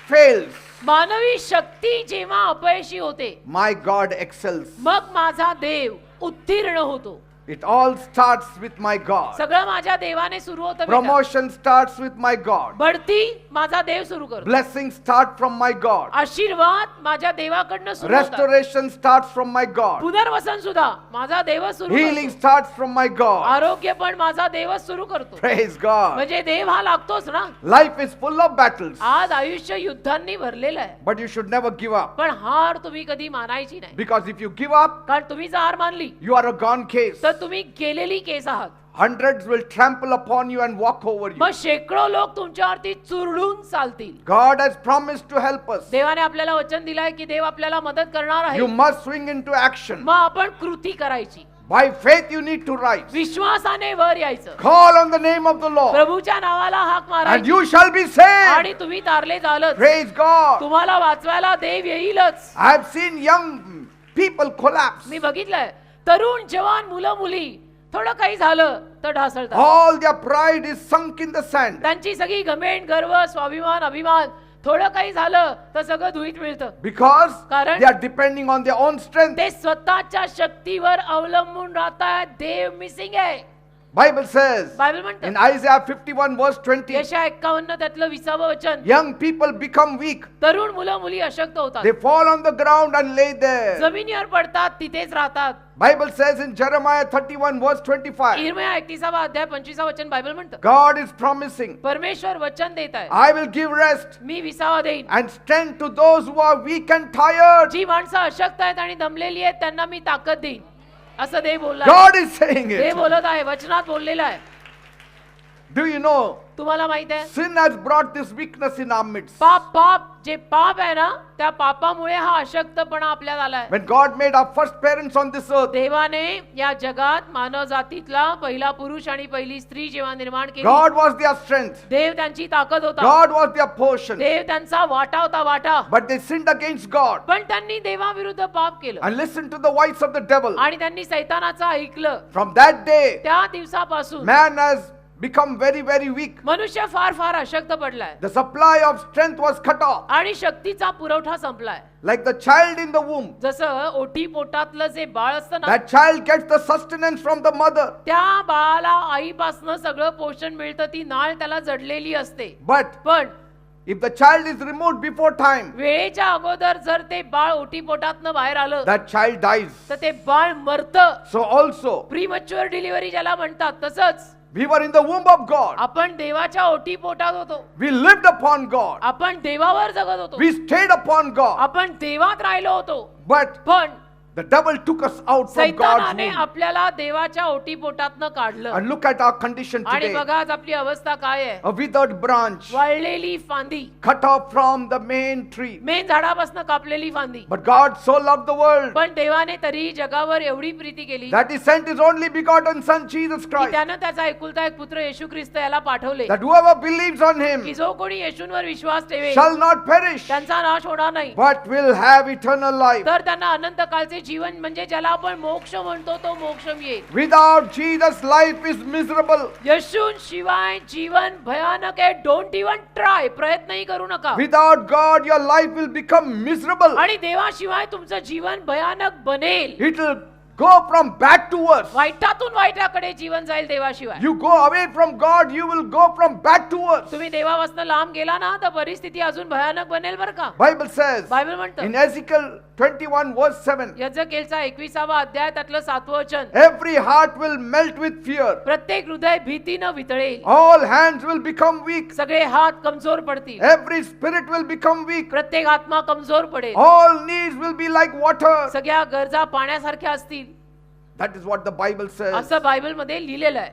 fails, मानवी शक्ती जेव्हा अपयशी होते my God excels. मग माझा देव उत्तीर्ण होतो. It all starts with my God. सगळं माझ्या देवाने सुरू होतं बेटा. Promotion starts with my God. बढती माझा देव सुरू करतो. Blessings start from my God. आशीर्वाद माझ्या देवाकडनं सुरू होतात. Restoration starts from my God. पुनर्वसन सुद्धा माझा देवच सुरू Healing करतो. starts from my God. आरोग्य पण माझा देवच सुरू करतो. Praise God. म्हणजे देव हा लागतोच ना. Life is full of battles, आज आयुष्य युद्धांनी भरलेलं आहे, but you should never give up. पण हार तुम्ही कधी मानायची नाही. Because if you give up, कारण तुम्ही जर हार मानली you are a gone case. तर तुम्ही गेलेली केस आहात. Hundreds will trample upon you and walk over you. मग शेकडो लोक तुमच्यावरती चुरडून चालतील. God has promised to help us. देवाने आपल्याला वचन दिलंय की देव आपल्याला मदत करणार आहे. You must swing into action. मग आपण कृती करायची. By faith you need to rise. विश्वासाने वर यायचं. Call on the name of the Lord प्रभूच्या नावाला हाक and मारायची you shall be saved. आणि तुम्ही तारले झालच. Praise God. तुम्हाला वाचवायला देव येईलच. I have seen young people collapse. मी बघितलंय तरुण जवान मुलं मुली थोडं काही झालं तर ढासळतात. All their pride is sunk in the sand त्यांची सगळी घमेंड गर्व स्वाभिमान अभिमान थोडं काही झालं तर सगळं धुळीत मिळतं. because कारण they are depending on their own strength. ते स्वतःच्या शक्तीवर अवलंबून राहतात. देव मिसिंग आहे. Bible says बायबल म्हणतं in Isaiah 51 verse 20, यशा 51 त्यातलं 20वं वचन, young people become weak. तरुण मुलं मुली अशक्त होतात. They fall on the ground and lay there. जमिनीवर पडतात तिथेच राहतात. Bible says in Jeremiah 31 verse 25, इर्मिया 31वा अध्याय 25वा वचन बायबल म्हणतं God is promising, परमेश्वर वचन देत आहे, I will give rest मी विसावा देईन. and strength to those who are weak and tired. जी माणसं अशक्त आहेत आणि दमलेली आहेत त्यांना मी ताकद देईन असं देव बोलला. God is saying Dev it. बोलत आहे, वचनात बोललेलं आहे. Do you know, तुम्हाला माहित आहे sin has brought this weakness in our midst. पाप जे पाप आहे ना त्या पापामुळे हा अशक्तपणा आपल्यात आलाय. When God made our first parents on this earth, देवाने या जगात मानव जातीतला पहिला पुरुष आणि पहिली स्त्री जेव्हा निर्माण केली, God was their strength. देव त्यांची ताकद होता. God was their portion. देव त्यांचा वाटा होता वाटा. But they sinned against God पण त्यांनी देवाविरुद्ध पाप केलं and listened to the voice of the devil. आणि त्यांनी सैतानाचं ऐकलं. From that day, त्या दिवसापासून man has become very, very weak. मनुष्य फार फार अशक्त पडलाय The supply of strength was cut off. आणि शक्तीचा पुरवठा संपलाय. Like the child in the womb, जसं ओटी पोटातलं जे बाळ असतं ना that child gets the sustenance from the mother. त्या बाळाला आईपासनं सगळं पोषण मिळतं. ती नाळ त्याला जडलेली असते. But पण if the child is removed before time, वेळेच्या अगोदर जर ते बाळ ओटी पोटातनं बाहेर आलं that child dies. तर ते बाळ मरतं. So also, प्रीमच्युअर डिलिव्हरी ज्याला म्हणतात तसंच we were in the womb of God. आपण देवाच्या ओटी पोटात होतो. We lived upon God. आपण देवावर जगत होतो. We stayed upon God. आपण देवात राहिलो होतो. But पण the devil took us out from God's सैतानाने womb. आपल्याला देवाच्या ओटी पोटातनं काढलं. And look at our condition आणि today. बघा आज आपली अवस्था काय आहे. A withered branch, वाळलेली फांदी, cut off from the main tree. Main झाडापासून कापलेली फांदी. But God so loved the world पण देवाने तरी जगावर एवढी प्रीती केली that He sent His only begotten Son, Jesus की Christ, त्यानं त्याचा एकुलता एक पुत्र येशू ख्रिस्त याला पाठवले that whoever believes on की Him जो कोणी येशूंवर विश्वास ठेवेल shall not perish, त्यांचा नाश होणार नाही, but will have eternal life. तर त्यांना अनंत कालचे जीवन म्हणजे ज्याला आपण मोक्ष म्हणतो तो मोक्ष मिळेल. Without Jesus, life is miserable. येशूशिवाय जीवन भयानक आहे. Don't even try. प्रयत्नही करू नका. Without God, your life will become miserable. आणि देवाशिवाय तुमचं जीवन भयानक बनेल. It will go from bad to worse. वाईटातून वाईटाकडे जीवन जाईल देवाशिवाय. You go away from God, you will go from bad to worse. तुम्ही देवापासून लांब गेला ना तर परिस्थिती अजून भयानक बनेल बरं का. Bible says बायबल म्हणतं in Ezekiel 21 verse 7, यज्ञकेलचा 21वा अध्याय त्यातलं 7वं वचन, every heart will melt with fear. प्रत्येक हृदय भीतीनं वितळेल, All hands will become weak. सगळे हात कमजोर पडतील, Every spirit will become weak. प्रत्येक आत्मा कमजोर पडेल, All needs will be like water. सगळ्या गरजा पाण्यासारख्या असतील. That is what the Bible says. असं बायबल मध्ये लिहिलेलं आहे.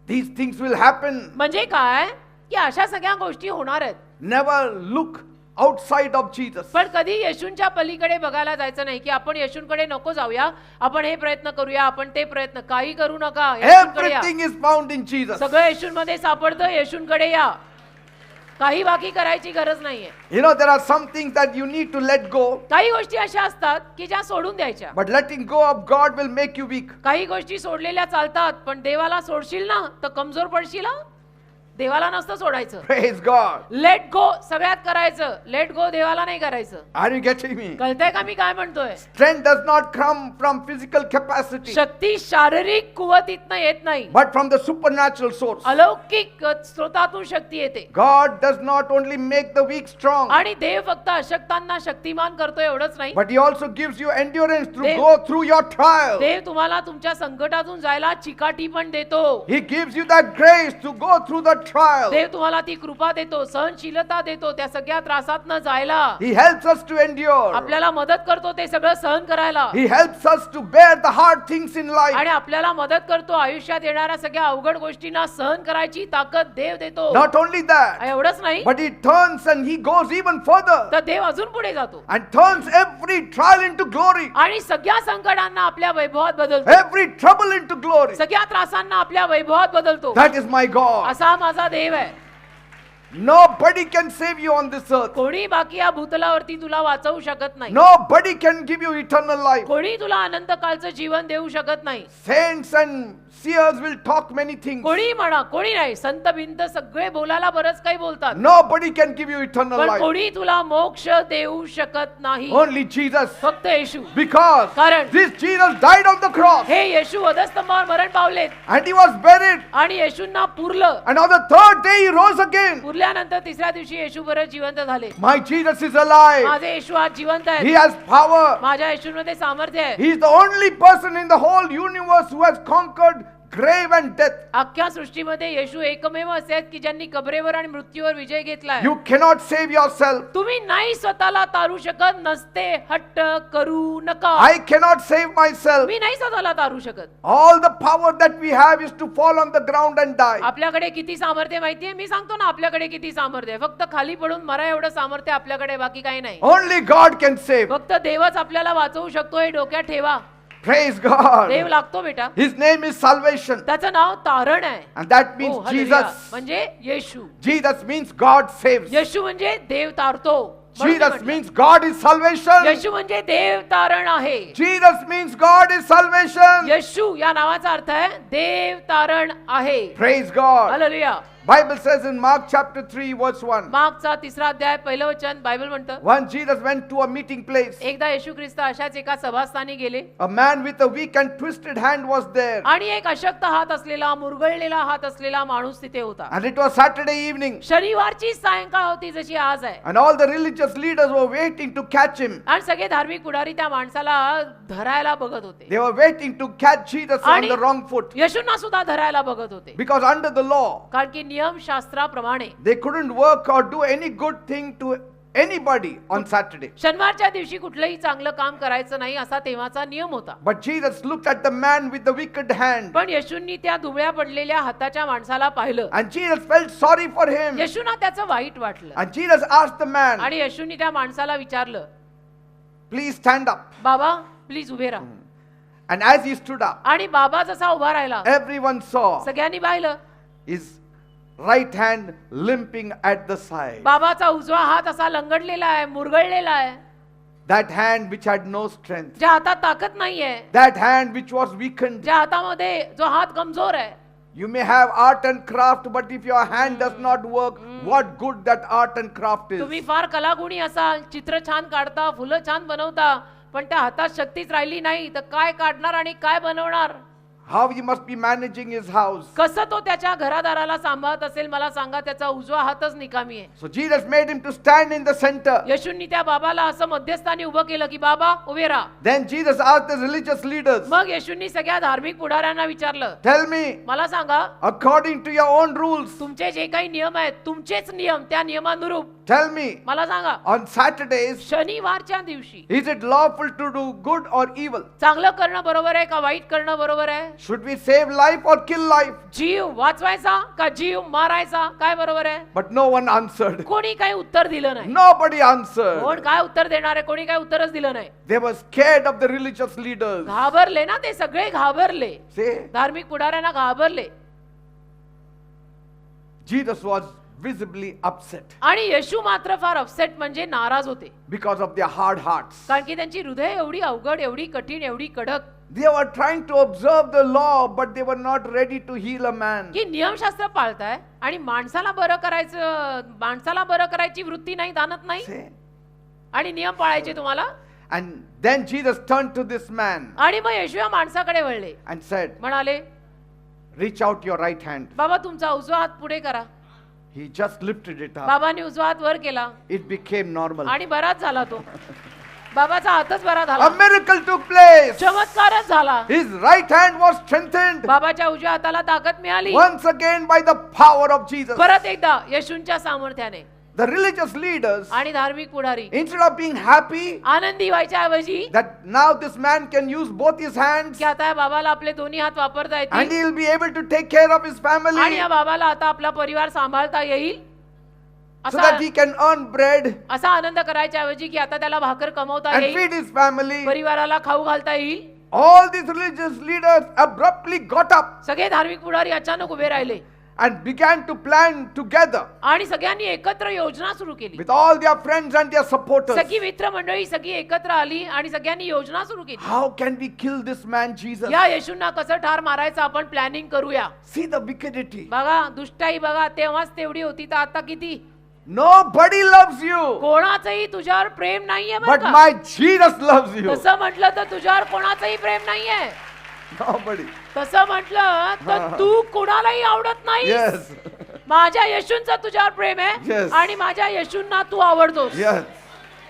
These things will happen. म्हणजे काय की अशा सगळ्या गोष्टी होणार आहेत. Never look outside of Jesus. पण कधी येशूंच्या पलीकडे बघायला जायचं नाही की आपण येशूंकडे नको जाऊया, आपण हे प्रयत्न करूया, आपण ते प्रयत्न, काही करू नका. येशूंकडे या. Everything is found in Jesus. सगळं येशूंमध्ये सापडतं. येशूंकडे या, काही बाकी करायची गरज नाहीये. You know, there are some things that you need to let go, काही गोष्टी अशा असतात की ज्या सोडून द्यायच्या. but letting go of God will make you weak. काही गोष्टी सोडलेल्या चालतात, पण देवाला सोडशील ना तर कमजोर पडशील हा. देवाला नसतं सोडायचं. Praise God. लेट गो सगळ्यात करायचं, लेट गो देवाला नाही करायचं. Are you getting me? कळतंय का मी काय म्हणतोय? Strength does not come from physical capacity, शक्ती शारीरिक कुवतीतनं येत नाही, but from the supernatural source. अलौकिक स्रोतातून शक्ती येते. God does not only make the weak strong, आणि देव फक्त अशक्तांना शक्तिमान करतो एवढंच नाही, but He also gives you endurance to Dev- go through your trial. देव तुम्हाला तुमच्या संकटातून जायला चिकाटी पण देतो. He gives you that grace to go through the trial. देव तुम्हाला ती कृपा देतो, सहनशीलता देतो त्या सगळ्या त्रासातनं जायला. He helps us to endure. आपल्याला मदत करतो ते सगळं सहन करायला. He helps us to bear the hard things in life. आणि आपल्याला मदत करतो आयुष्यात येणाऱ्या सगळ्या अवघड गोष्टींना सहन करायची ताकद देव देतो. Not only that, एवढंच नाही, but He turns and He goes even further तर देव अजून पुढे जातो and turns every trial into glory, आणि सगळ्या संकटांना आपल्या वैभवात बदलतो, every trouble into glory. सगळ्या त्रासांना आपल्या वैभवात बदलतो. That is my God. असा माझा देव आहे. Nobody can save you on this earth. कोणी बाकी या भूतलावरती तुला वाचवू शकत नाही. Nobody can give you eternal life. कोणी तुला अनंत कालचं जीवन देऊ शकत नाही. Saints and seers will talk many things. कोणी म्हणा, कोणी नाही, संत भिंत सगळे बोलायला बरंच काही बोलतात, Nobody can give you eternal पण life. कोणी तुला मोक्ष देऊ शकत नाही. Only Jesus. फक्त येशू. Because कारण this Jesus died on the cross हे येशू वधस्तंभावर मरण पावलेत and He was buried, आणि येशूंना पुरलं. and on the third day He rose again. पुरल्यानंतर तिसऱ्या दिवशी येशू परत जिवंत झाले. My Jesus is alive. माझे येशू आज जिवंत He आहेत. has power. माझ्या येशूमध्ये सामर्थ्य आहे. He is the only person in the whole universe who has conquered grave and death. अख्ख्या सृष्टीमध्ये येशू एकमेव असे आहेत की ज्यांनी कबरेवर आणि मृत्यूवर विजय घेतलाय. You cannot save yourself. तुम्ही नाही स्वतःला तारू शकत. नसते हट्ट करू नका. I cannot save myself. मी नाही स्वतःला तारू शकत. All the power that we have is to fall on the ground and die. आपल्याकडे किती सामर्थ्य माहितीये? मी सांगतो ना आपल्याकडे किती सामर्थ्य आहे. फक्त खाली पडून मरा एवढं सामर्थ्य आपल्याकडे, बाकी काही नाही. Only God can save. फक्त देवच आपल्याला वाचवू शकतो, हे डोक्यात ठेवा. Praise God. देव लागतो बेटा. His name is salvation. त्याचं नाव तारण आहे. And that हो, means हालेलुया. Jesus. म्हणजे येशू. Jesus means God saves. येशू म्हणजे देव तारतो. म्हणून ते Jesus म्हटलं. means God is salvation. येशू म्हणजे देव तारण आहे. Jesus means God is salvation. येशू या नावाचा अर्थ आहे देव तारण आहे. Praise God. Hallelujah. Bible says in Mark chapter 3 verse 1. मार्कचा 3रा अध्याय पहिलं वचन बायबल म्हणतं, Once Jesus went to a meeting place. एकदा येशू ख्रिस्त अशाच एका सभास्थानी गेले A man with a weak and twisted hand was there. आणि एक अशक्त हात असलेला, मुरगळलेला हात असलेला माणूस तिथे होता. And it was Saturday evening. शनिवारची सायंकाळ होती जशी आज आहे. And all the religious leaders were waiting to catch him. आणि सगळे धार्मिक पुढारी त्या माणसाला धरायला बघत होते. They were waiting to catch Jesus on आणि the wrong foot. येशूंना सुद्धा धरायला बघत होते. Because under the law, कारण की नियमशास्त्राप्रमाणे they couldn't work or do any good thing to anybody on Saturday. शनिवारच्या दिवशी कुठलंही चांगलं काम करायचं नाही असा तेव्हाचा नियम होता. But Jesus looked at the man with the wicked hand. पण येशूंनी त्या दुबळ्या पडलेल्या हाताच्या माणसाला पाहिलं. And Jesus felt sorry for him. येशूंना त्याचं वाईट वाटलं. And Jesus asked the man, आणि येशूंनी त्या माणसाला विचारलं, please stand up. बाबा प्लीज उभे राहा. And as he stood up, आणि बाबा जसा उभा राहिला everyone saw सगळ्यांनी पाहिलं his right hand limping at the side. बाबाचा उजवा हात असा लंगडलेला आहे, मुरगळलेला आहे. That hand which had no strength. ज्या हातात ताकद नाहीये, That hand which was weakened. ज्या हातामध्ये जो हात कमजोर आहे. You may have art and craft, but if your hand does not work, what good that art and craft is? तुम्ही फार कलागुणी असाल, चित्र छान काढता, फुलं छान बनवता, पण त्या हातात शक्तीच राहिली नाही तर काय काढणार आणि काय बनवणार? How he must be managing his house. कसं तो त्याच्या घरादाराला सांभाळत असेल मला सांगा, त्याचा उजवा हातच निकामी आहे. So Jesus made him to stand in the center. येशूंनी त्या बाबाला असं मध्यस्थानी उभं केलं की बाबा उभे राहा. Then Jesus asked the religious leaders, मग येशूंनी सगळ्या धार्मिक पुढाऱ्यांना विचारलं, tell me, मला सांगा according to your own rules, तुमचे जे काही नियम आहेत, तुमचेच नियम, त्या नियमानुरूप tell me, मला सांगा on Saturdays, शनिवारच्या दिवशी is it lawful to do good or evil? चांगलं करणं बरोबर आहे का वाईट करणं बरोबर आहे? Should we save life or kill life? जीव वाचवायचा का जीव मारायचा, काय बरोबर आहे? But no one answered. कोणी काही उत्तर दिलं नाही. Nobody answered. कोण काय उत्तर देणार आहे? कोणी काय उत्तरच दिलं नाही. They were scared of the religious leaders. घाबरले ना, ते सगळे घाबरले. See, धार्मिक पुढाऱ्यांना घाबरले. Jesus was visibly upset आणि येशू मात्र फार अपसेट म्हणजे नाराज होते. because of their hard hearts. कारण की त्यांची हृदय एवढी अवघड, एवढी कठीण, एवढी कडक, They were trying to observe the law, but they were not ready to heal a man. की नियमशास्त्र पाळताय आणि माणसाला बरं करायचं, माणसाला बरं करायची वृत्ती नाही, दानत नाही, See? आणि नियम पाळायचे तुम्हाला. And then Jesus turned to this man आणि मग येशू या माणसाकडे वळले, and said, म्हणाले reach out your right hand. बाबा तुमचा उजवा हात पुढे करा. He just lifted it up. बाबांनी उजवा हात वर केला It became normal. आणि बराच झाला तो. बाबाचा हातच बरा झाला. A miracle took place. चमत्कारच झाला. His right hand was strengthened बाबाच्या उजव्या हाताला ताकद मिळाली. once again by the power of Jesus. परत एकदा येशूंच्या सामर्थ्याने. The religious leaders, आणि धार्मिक पुढारी instead of being happy आनंदी व्हायच्या ऐवजी that now this man can use both his hands की आता या बाबाला आपले दोन्ही हात वापरता and येतील he'll be able to take care of his आणि family या बाबाला आता आपला परिवार सांभाळता येईल, so असा that he can earn bread असा आनंद करायच्या ऐवजी की आता त्याला भाकर कमवता and येईल, feed his family. परिवाराला खाऊ घालता येईल. All these religious leaders abruptly got up सगळे धार्मिक पुढारी अचानक उभे राहिले and began to plan together आणि सगळ्यांनी एकत्र योजना सुरू केली. with all their friends and their supporters. सगळी मित्र मंडळी सगळी एकत्र आली आणि सगळ्यांनी योजना सुरू केली. How can we kill this man Jesus? या येशूंना कसं ठार मारायचं आपण प्लॅनिंग करूया. See the wickedity. बघा दुष्टाई बघा, तेव्हाच तेवढी होती तर आता किती. Nobody loves you, कोणाचंही तुझ्यावर प्रेम नाहीये बरं but का? my Jesus loves you. तसं म्हटलं तर तुझ्यावर कोणाचंही प्रेम नाहीये. Nobody. तसं म्हटलं तर तू कुणालाही आवडत नाही. Yes. माझ्या येशूंचं तुझ्यावर प्रेम आहे Yes. आणि माझ्या येशूंना तू आवडतोस. Yes.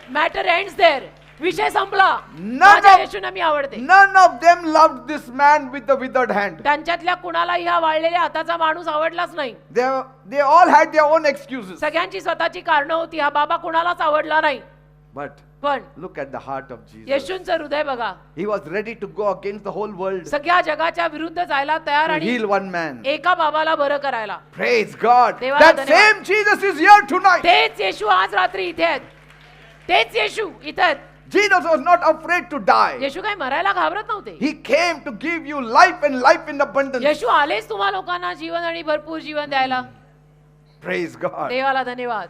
Matter ends there. विषय संपला. None माझ्या of- येशूंना मी आवडते. None of them loved this man with the withered hand. त्यांच्यातल्या कुणालाही हा वाळलेल्या हाताचा माणूस आवडलाच नाही. They all had their own excuses. सगळ्यांची स्वतःची कारणं होती. हा बाबा कुणालाच आवडला नाही. But पण look at the heart of Jesus. येशूंचं हृदय बघा, He was ready to go against the whole world सगळ्या जगाच्या विरुद्ध जायला तयार to आणि heal one man. एका बाबाला बरं करायला. Praise God. देवाला That धन्यवाद. same Jesus is here tonight. तेच येशू आज रात्री इथे आहेत. तेच येशू इथे आहेत. Jesus was not afraid to die. येशू काही मरायला घाबरत नव्हते. He came to give you life and life in abundance. येशू आलेच तुम्हा लोकांना जीवन आणि भरपूर जीवन द्यायला. Praise God. देवाला धन्यवाद.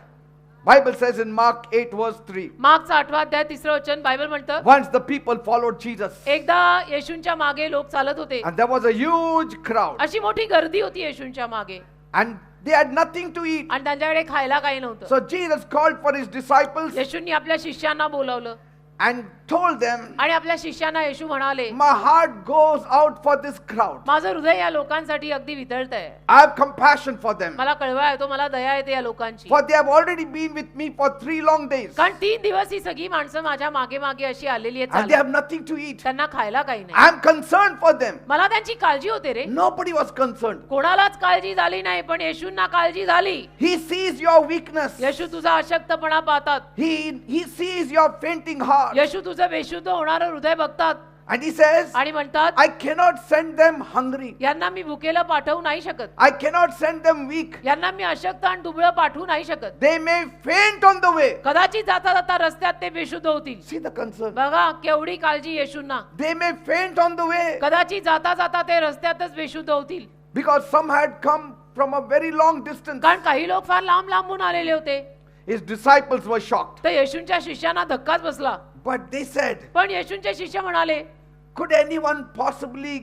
Bible says in Mark 8 verse 3. मागचा 8वा अध्याय 3रं वचन बायबल म्हणतं, Once the people followed Jesus एकदा येशूंच्या मागे लोक चालत होते. and there was a huge crowd अशी मोठी गर्दी होती येशूंच्या मागे and they had nothing to eat. आणि त्यांच्याकडे खायला काही नव्हतं. So Jesus called for his disciples येशूंनी आपल्या शिष्यांना बोलावलं and told them, आणि आपल्या शिष्यांना येशू म्हणाले, my heart goes out for this crowd. माझं हृदय या लोकांसाठी अगदी वितळतंय. I have compassion for them. मला कळवा येतो, मला दया येते या लोकांची. For they have already been with me for 3 long days कारण 3 दिवस ही सगळी माणसं माझ्या मागे मागे अशी आलेली आहेत and they चालत. have nothing to eat. त्यांना खायला काही I नाही. am concerned for them. मला त्यांची काळजी होते रे. Nobody was concerned. कोणालाच काळजी झाली नाही, पण येशूंना काळजी झाली. He sees your weakness. येशू तुझा अशक्तपणा पाहतात. He sees your fainting heart. येशू तुझं बेशुद्ध होणारं हृदय बघतात And he says, आणि म्हणतात, I cannot send them hungry. यांना मी भुकेला पाठवू नाही शकत. I cannot send them weak. यांना मी अशक्त आणि दुबळं पाठवू नाही शकत. They may faint on the way. कदाचित जाता जाता रस्त्यात ते बेशुद्ध होतील. See the concern. बघा केवढी काळजी येशूंना. They may faint on the way कदाचित जाता जाता ते रस्त्यातच बेशुद्ध होतील. because some had come from a very long distance. कारण काही लोक फार लांब लांबून आलेले होते. His disciples were shocked. तर येशूंच्या शिष्यांना धक्काच बसला. But they said, पण येशूंचे शिष्य म्हणाले, could anyone possibly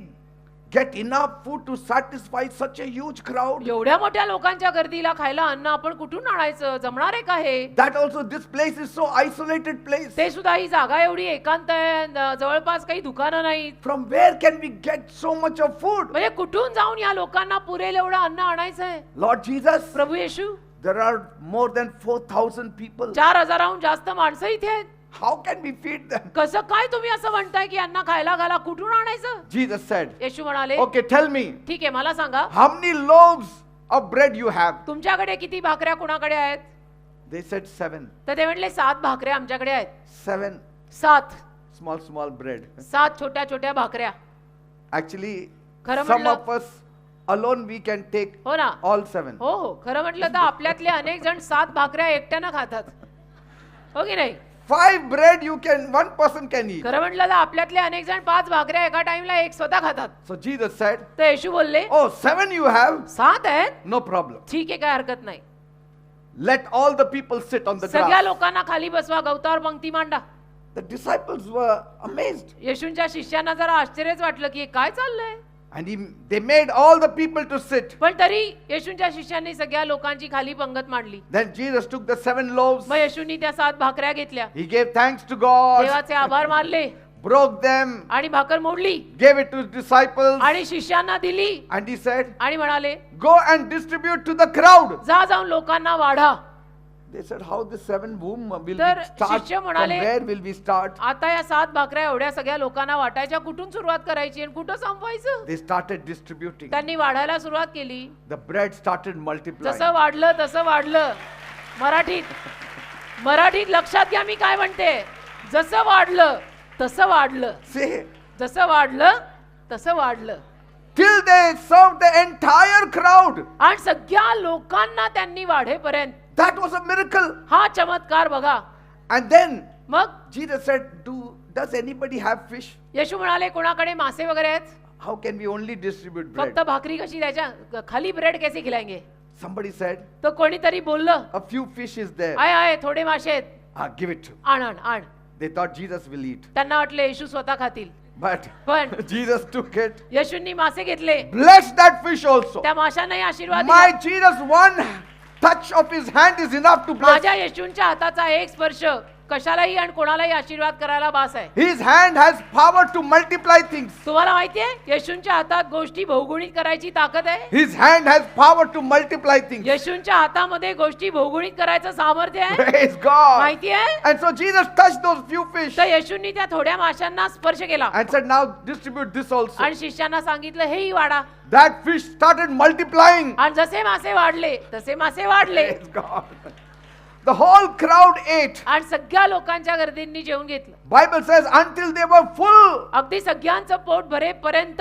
get enough food to satisfy such a huge crowd? एवढ्या मोठ्या लोकांच्या गर्दीला खायला अन्न आपण कुठून आणायचं? जमणार आहे का हे? That also, this place is so isolated place. ते सुद्धा ही जागा एवढी एकांत आहे, जवळपास काही दुकानं नाहीत. From where can we get so much of food? म्हणजे कुठून जाऊन या लोकांना पुरेल एवढं अन्न आणायचंय? Lord Jesus, Prabhu Yeshu, there are more than 4,000 people. 4,000हून जास्त माणसं इथे आहेत. How can we feed them? कसं काय तुम्ही असं म्हणताय की यांना खायला घाला? कुठून आणायचं? Jesus said, येशू म्हणाले, okay, tell me, ठीक आहे, मला सांगा, how many loaves of bread you have? तुमच्याकडे किती भाकऱ्या कुणाकडे आहेत? They said 7. तर ते म्हणले 7 भाकऱ्या आमच्याकडे आहेत. 7 7 small bread. 7 छोट्या छोट्या भाकऱ्या. Actually, खरं some म्हणलं- of us alone we can take हो ना? all 7. हो हो, खरं म्हटलं तर आपल्यातले अनेक जण 7 भाकऱ्या एकट्यानं खातात, हो की नाही? 5 bread one person can eat. खरं म्हटलं तर आपल्यातले अनेक जण 5 भाकऱ्या एका टाइमला एक स्वतः खातात. So Jesus said, तर येशू बोलले, oh, 7 you have? 7 आहेत, No problem. ठीक आहे, काय हरकत नाही. Let all the people sit on the सगळ्या grass. लोकांना खाली बसवा, गवतावर पंक्ती मांडा. The disciples were amazed. येशूंच्या शिष्यांना जरा आश्चर्यच वाटलं की हे काय चाललंय. And they made all the people to sit. पण तरी येशूंच्या शिष्यांनी सगळ्या लोकांची खाली पंगत मांडली. Then Jesus took the 7 loaves. मग येशूंनी त्या 7 भाकऱ्या घेतल्या, He gave thanks to God, देवाचे आभार मानले broke them, आणि भाकर मोडली gave it to his disciples, आणि शिष्यांना दिली and he said, आणि म्हणाले, go and distribute to the crowd. जा जाऊन लोकांना वाढा. They said, how the 7 whom will we तर start? शिष्य From म्हणाले, where will we start? आता या 7 भाकऱ्या एवढ्या सगळ्या लोकांना वाटायच्या, कुठून सुरुवात करायची आणि कुठं संपवायचं? They started distributing. त्यांनी वाढायला सुरुवात केली. The bread started multiplying. जसं वाढलं तसं वाढलं. मराठीत लक्षात घ्या मी काय म्हणते. जसं वाढलं तसं वाढलं. See, जसं वाढलं तसं वाढलं. till they served the entire crowd. आणि सगळ्या लोकांना त्यांनी वाढेपर्यंत. That was a miracle. हा चमत्कार बघा. And then मग Jesus said, does anybody have fish? येशू म्हणाले, कोणाकडे मासे वगैरे आहेत? How can we only distribute फक्त bread? भाकरी कशी द्यायच्या? खाली ब्रेड कैसे खिलाएंगे? Somebody said, तर कोणीतरी बोललं, a few fish is there. आहे थोडे मासे आहेत, Give it to. आण आण आण. They thought Jesus will eat. त्यांना वाटलं येशू स्वतः खातील. But पण Jesus took it. येशूंनी मासे घेतले, Blessed that fish also. त्या माशांनाही आशीर्वाद My दिला. Jesus, one touch of his hand is enough to bless. माझ्या येशूंच्या हाताचा एक स्पर्श कशालाही आणि कोणालाही आशीर्वाद करायला बास आहे. His hand has power to multiply things. तुम्हाला माहितीये, येशूंच्या हातात गोष्टी बहुगुणित करायची ताकद आहे. His hand has power to multiply things. येशूंच्या हातामध्ये गोष्टी बहुगुणित करायचं सामर्थ्य आहे. Praise God. माहितीये? And so Jesus touched those few fish तर येशूंनी त्या थोड्या माशांना स्पर्श केला and said, now distribute this also. आणि शिष्यांना सांगितलं, हेही वाढा. That fish started multiplying. आणि जसे मासे वाढले तसे मासे वाढले. Praise God. The whole crowd ate. आणि सगळ्या लोकांच्या गर्दींनी जेवून घेतलं. Bible says until they were full. अगदी सगळ्यांचं पोट भरेपर्यंत.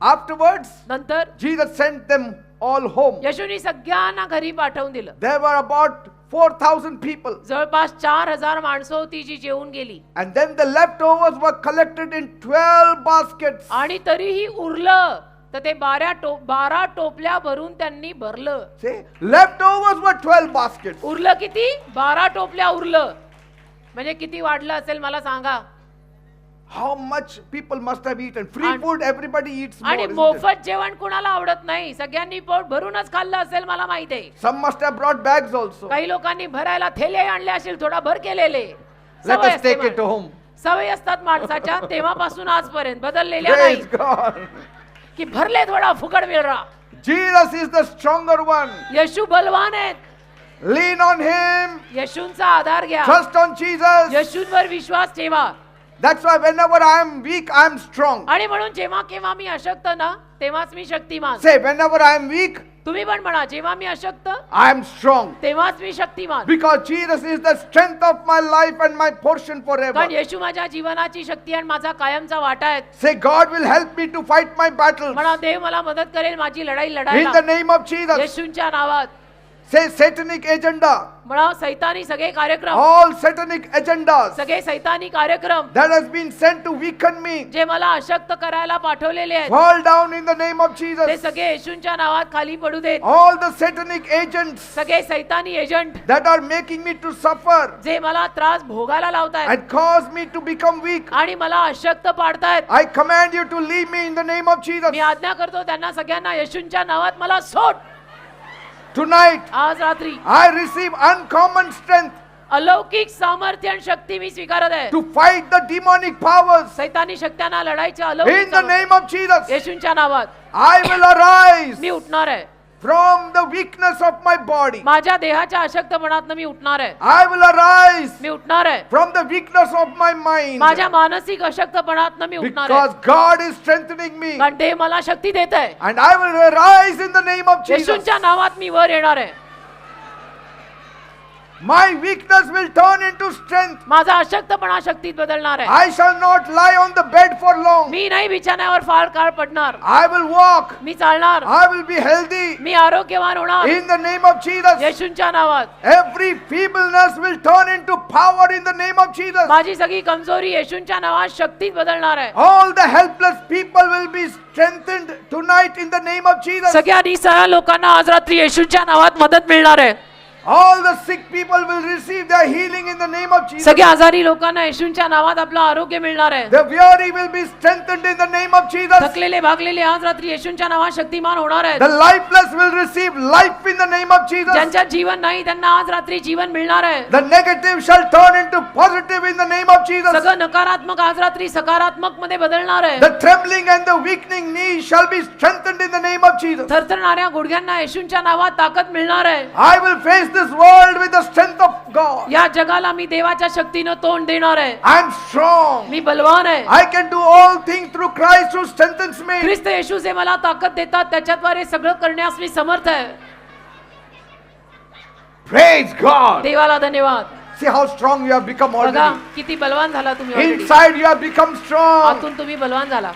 Afterwards, नंतर Jesus sent them all home. येशूंनी सगळ्यांना घरी पाठवून दिलं. There were about 4,000 people. जवळपास 4,000 माणसं होती जी जेवून गेली. And then the leftovers were collected in 12 baskets. आणि तरीही उरलं तर ते 12 टोपल्या भरून त्यांनी भरलं. See, leftovers were 12 baskets. उरलं किती? 12 टोपल्या उरलं. म्हणजे किती वाढलं असेल मला सांगा. How much people must have eaten? Free And- food, everybody eats more. आणि Isn't it? मोफत जेवण कुणाला आवडत नाही. सगळ्यांनी पोट भरूनच खाल्लं असेल मला माहित आहे. Some must have brought bags also. काही लोकांनी भरायला थैले आणले असेल, थोडा भर केलेले. Let सवय us असते take it home. सवय असतात माणसाच्या, तेव्हापासून आजपर्यंत बदललेल्या Praise नाही God. की भरले थोडा फुकट मिळ रहा. Jesus is the stronger one. येशू बलवान आहेत. Lean on him. येशूंचा आधार घ्या. Trust on Jesus. येशूंवर विश्वास ठेवा. That's why whenever I am weak, I am strong. आणि म्हणून जेव्हा केव्हा मी अशक्त ना, तेव्हाच मी Shaktimaan. Say, whenever I am weak, तुम्ही पण म्हणा, जेव्हा मी अशक्त I am strong. तेव्हाच मी Shaktimaan. Because Jesus is the strength of my life and my portion forever. कारण येशू माझ्या जीवनाची शक्ती आणि माझा कायमचा वाटा आहे. Say, God will help me to fight my battles. म्हणा, देव मला मदत करेल माझी लढाई In लढायला. the name of Jesus. येशूंच्या नावात. Say satanic agenda. म्हणा सैतानी सगळे कार्यक्रम, All satanic agendas सगळे सैतानी कार्यक्रम that has been sent to weaken me, जे मला अशक्त करायला पाठवलेले आहेत fall down in the name of ते Jesus. सगळे येशूंच्या नावात खाली पडू देत. All the satanic agents सगळे सैतानी agent that are making me to suffer जे मला त्रास भोगायला लावतायत and cause me to become weak, आणि मला अशक्त पाडतायत, I command you to leave me in the name of Jesus. मी आज्ञा करतो त्यांना सगळ्यांना येशूंच्या नावात मला सोड. Tonight, आज रात्री I receive uncommon strength अलौकिक सामर्थ्य आणि शक्ती मी स्वीकारत आहे. to fight the demonic powers सैतानी शक्त्यांना लढायच्या in अलौकिक the सामर्थ्य. name of Jesus. येशूंच्या नावात I will arise मी उठणार आहे. from the weakness of my body. माझ्या देहाच्या अशक्तपणातनं मी उठणार आहे. I will arise मी उठणार आहे. from the weakness of my mind माझ्या मानसिक अशक्तपणातनं मी उठणार आहे. because God is strengthening me, कारण देव मला शक्ती देत आहे. and I will arise in the name of Jesus. येशूंच्या नावात मी वर येणार आहे. My weakness will turn into strength. माझा अशक्तपणा शक्तीत बदलणार आहे. I shall not lie on the bed for long. मी नाही बिछाण्यावर फार काळ पडणार. I will walk. मी चालणार. I will be healthy मी आरोग्यवान होणार. in the name of Jesus. येशूंच्या नावात Every feebleness will turn into power in the name of Jesus. माझी सगळी कमजोरी येशूंच्या नावात शक्तीत बदलणार आहे. All the helpless people will be strengthened tonight in the name of Jesus. सगळ्या निसहाय लोकांना आज रात्री येशूंच्या नावात मदत मिळणार आहे. All the sick people will receive their healing in the name of Jesus. सगळ्या आजारी लोकांना येशूंच्या नावात आपलं आरोग्य मिळणार आहे. The weary will be strengthened in the name of Jesus. थकलेले भागलेले आज रात्री येशूंच्या नावात शक्तिमान होणार आहेत. The lifeless will receive life in the name of Jesus. ज्यांच्यात जीवन नाही त्यांना आज रात्री जीवन मिळणार आहे. The negative shall turn into positive in the name of Jesus. सगळं नकारात्मक आज रात्री सकारात्मक मध्ये बदलणार आहे. The trembling and the weakening knees shall be strengthened in the name of Jesus. थरथरणाऱ्या गुडघ्यांना येशूंच्या नावात ताकद मिळणार आहे. I will face this world with the strength of God. या जगाला मी देवाच्या शक्तीनं तोंड देणार आहे. I am strong. मी बलवान आहे. I can do all things through Christ who strengthens me. ख्रिस्त येशू जे मला ताकद देतात त्याच्याद्वारे सगळं करण्यास मी समर्थ आहे. Praise God. देवाला धन्यवाद. See how strong you have become बघा already. किती बलवान झाला तुम्ही already. Inside you have become strong. आतून तुम्ही बलवान झाला.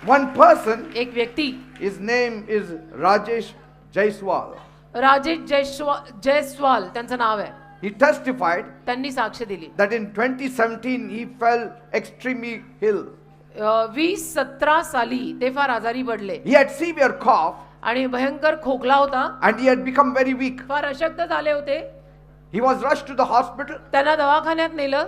One person, एक व्यक्ती his name is Rajesh Jaiswal. Rajesh Jaiswal त्यांचं नाव आहे. He testified त्यांनी साक्ष दिली. that in 2017 he fell extremely ill. 2017 साली ते फार आजारी पडले He had severe cough आणि भयंकर खोकला होता. and he had become very weak. फार अशक्त झाले होते. He was rushed to the hospital. त्यांना दवाखान्यात नेलं.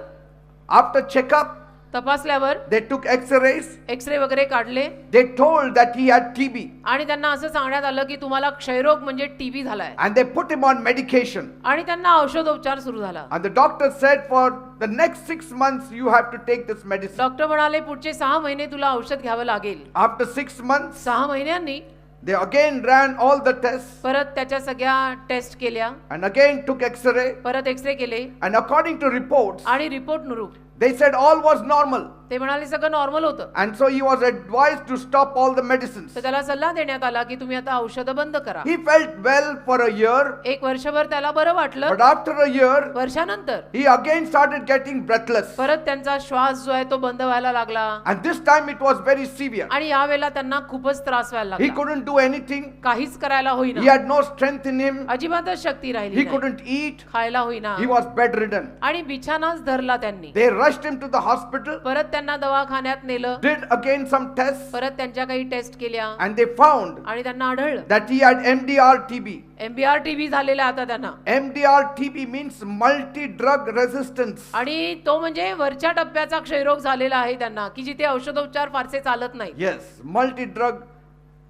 After checkup, तपासल्यावर they took x-rays. एक्सरे वगैरे काढले They told that he had TB आणि त्यांना असं सांगण्यात आलं की तुम्हाला क्षयरोग म्हणजे टीबी झालाय and they put him on medication. आणि त्यांना औषधोपचार सुरू झाला. And the doctor said for the next 6 months you have to take this medicine. Doctor म्हणाले पुढचे 6 महिने तुला औषध घ्यावं लागेल. After 6 months, 6 महिन्यांनी they again ran all the tests परत त्याच्या सगळ्या टेस्ट केल्या. and again took x-ray. परत एक्सरे केले And according to reports, आणि report नुरूप they said all was normal. ते म्हणाले सगळं नॉर्मल होतं. And so he was advised to stop all the medicines. तर त्याला सल्ला देण्यात आला की तुम्ही आता औषधं बंद करा. He felt well for a year, एक वर्षभर त्याला बरं वाटलं. but after a year, वर्षानंतर he again started getting breathless. परत त्यांचा श्वास जो आहे तो बंद व्हायला लागला And this time it was very severe. आणि यावेळेला त्यांना खूपच त्रास व्हायला He लागला. couldn't do anything. काहीच करायला He होईना. had no strength in him. अजिबातच शक्ती राहिली He नाही. couldn't eat. खायला होईना He was bedridden. आणि बिछानाच धरला त्यांनी. They rushed him to the hospital, परत त्यांना दवाखान्यात नेलं. did again some tests, परत त्यांच्या काही टेस्ट केल्या and they found आणि त्यांना आढळलं that he had MDR TB. MBR TB झालेला आता त्यांना. MDR TB means multi-drug resistance. आणि तो म्हणजे वरच्या टप्प्याचा क्षयरोग झालेला आहे त्यांना की जिथे औषधोपचार फारसे चालत नाही. Yes, multi-drug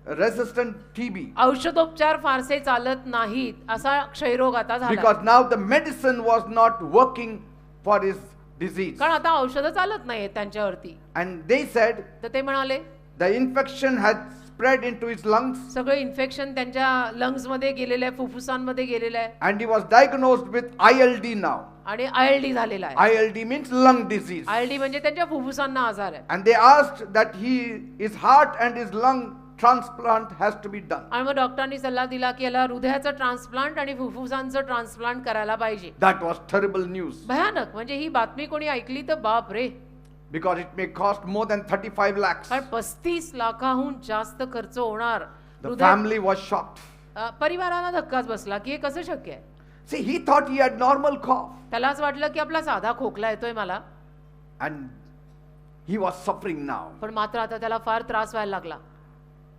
resistant TB. औषधोपचार फारसे चालत नाहीत असा क्षयरोग आता झाला. Because now the medicine was not working for his disease. कारण आता औषधं चालत नाहीत त्यांच्यावरती. And they said तर ते म्हणाले the infection had spread into his lungs सगळं इन्फेक्शन त्यांच्या लंग्स मध्ये गेलेलं आहे, फुफ्फुसांमध्ये गेलेलं आहे and he was diagnosed with ILD now. आणि ILD झालेला आहे. ILD means lung disease. ILD म्हणजे त्यांच्या फुफ्फुसांना आजार आहे. And they asked that his heart and his lung transplant has to be done. आणि मग डॉक्टरांनी सल्ला दिला की याला हृदयाचं ट्रान्सप्लांट आणि फुफ्फुसांचं ट्रान्सप्लांट करायला पाहिजे. That was terrible news भयानक. म्हणजे ही बातमी कोणी ऐकली तर बाप रे. because it may cost more than 35 lakhs. कारण 35 लाखाहून जास्त खर्च होणार. The family was shocked. परिवाराला धक्काच बसला की हे कसं शक्य आहे. See, he thought he had normal cough त्याला असं वाटलं की आपला साधा खोकला येतोय मला, and he was suffering now. पण मात्र आता त्याला फार त्रास व्हायला लागला.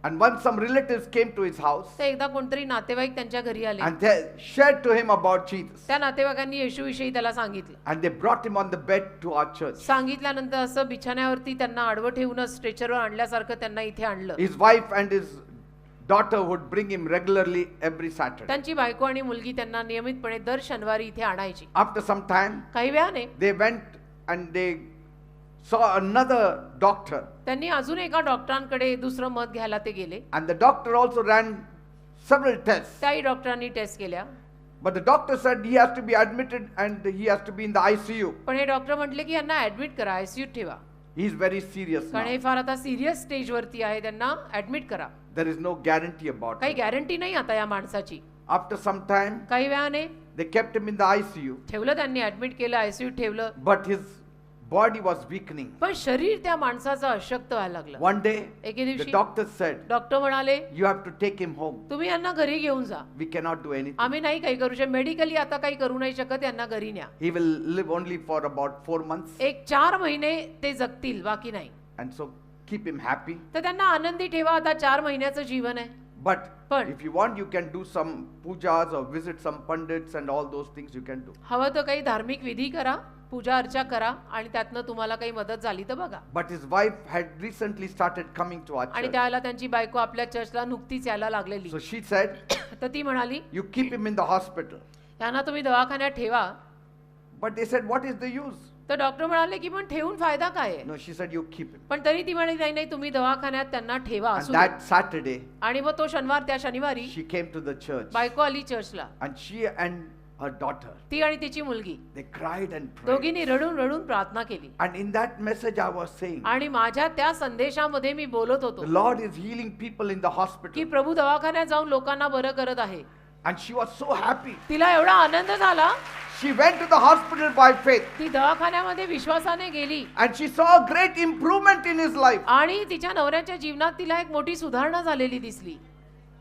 And once some relatives came to his house तर एकदा कोणतरी नातेवाईक त्यांच्या घरी आले. and they shared to him about Jesus. त्या नातेवाईकांनी येशूविषयी त्याला सांगितलं. And they brought him on the bed to our church. सांगितल्यानंतर असं बिछाण्यावरती त्यांना आडवं ठेवूनच स्ट्रेचरवर आणल्यासारखं त्यांना इथे आणलं. His wife and his daughter would bring him regularly every Saturday. त्यांची बायको आणि मुलगी त्यांना नियमितपणे दर शनिवारी इथे आणायची. After some time, काही वेळाने they went and they saw another doctor. त्यांनी अजून एका डॉक्टरांकडे दुसरं मत घ्यायला ते गेले. And the doctor also ran several tests. त्याही डॉक्टरांनी टेस्ट केल्या. But the doctor said he has to be admitted and he has to be in the ICU. पण हे डॉक्टर म्हटले की यांना ऍडमिट करा, आयसीयूत ठेवा, He is very serious कारण हे now. फार आता सिरियस स्टेजवरती आहे, त्यांना ऍडमिट करा. There is no guarantee about काही it. गॅरंटी नाही आता या माणसाची. After some time, काही वेळाने they kept him in the ICU. ठेवलं, त्यांनी ऍडमिट केलं, आयसीयूत ठेवलं. But his body was weakening. पण शरीर त्या माणसाचं अशक्त व्हायला लागलं. One day, एके the दिवशी doctor said, डॉक्टर म्हणाले you have to take him home. तुम्ही यांना घरी घेऊन जा, We cannot do anything. आम्ही नाही काही करू शकत, मेडिकली आता काही करू नाही शकत, यांना घरी न्या. He will live only for about 4 months. एक 4 महिने ते जगतील, बाकी नाही. And so keep him happy. तर त्यांना आनंदी ठेवा, आता 4 महिन्याचं जीवन आहे. But But- if you want, you can do some pujas or visit some pandits and all those things you can do. हवं तर काही धार्मिक विधी करा, पूजा अर्चा करा, आणि त्यातनं तुम्हाला काही मदत झाली तर बघा. But his wife had recently started coming to our आणि church. त्यावेळेला त्यांची बायको आपल्या चर्चला नुकतीच यायला लागलेली. So she said, तर ती म्हणाली you keep him in the hospital. यांना तुम्ही दवाखान्यात ठेवा. But they said, what is the use? तर डॉक्टर म्हणाले की पण ठेवून फायदा काय आहे. No, she said, you keep him. पण तरी ती म्हणाली नाही नाही, तुम्ही दवाखान्यात त्यांना ठेवा. And असू दे. that Saturday, आणि मग तो त्या शनिवारी she came to the church. बायको आली चर्चला. And she and her daughter, ती आणि तिची मुलगी they cried and prayed. दोघींनी रडून रडून प्रार्थना केली. And in that message I was saying, आणि माझ्या त्या संदेशामध्ये मी बोलत होतो the Lord is healing people in the की hospital. प्रभू दवाखान्यात जाऊन लोकांना बरं करत आहे. And she was so happy. तिला एवढा आनंद झाला, She went to the hospital by faith. ती दवाखान्यामध्ये विश्वासाने गेली. And she saw a great improvement in his life. आणि तिच्या नवऱ्याच्या जीवनात तिला एक मोठी सुधारणा झालेली दिसली.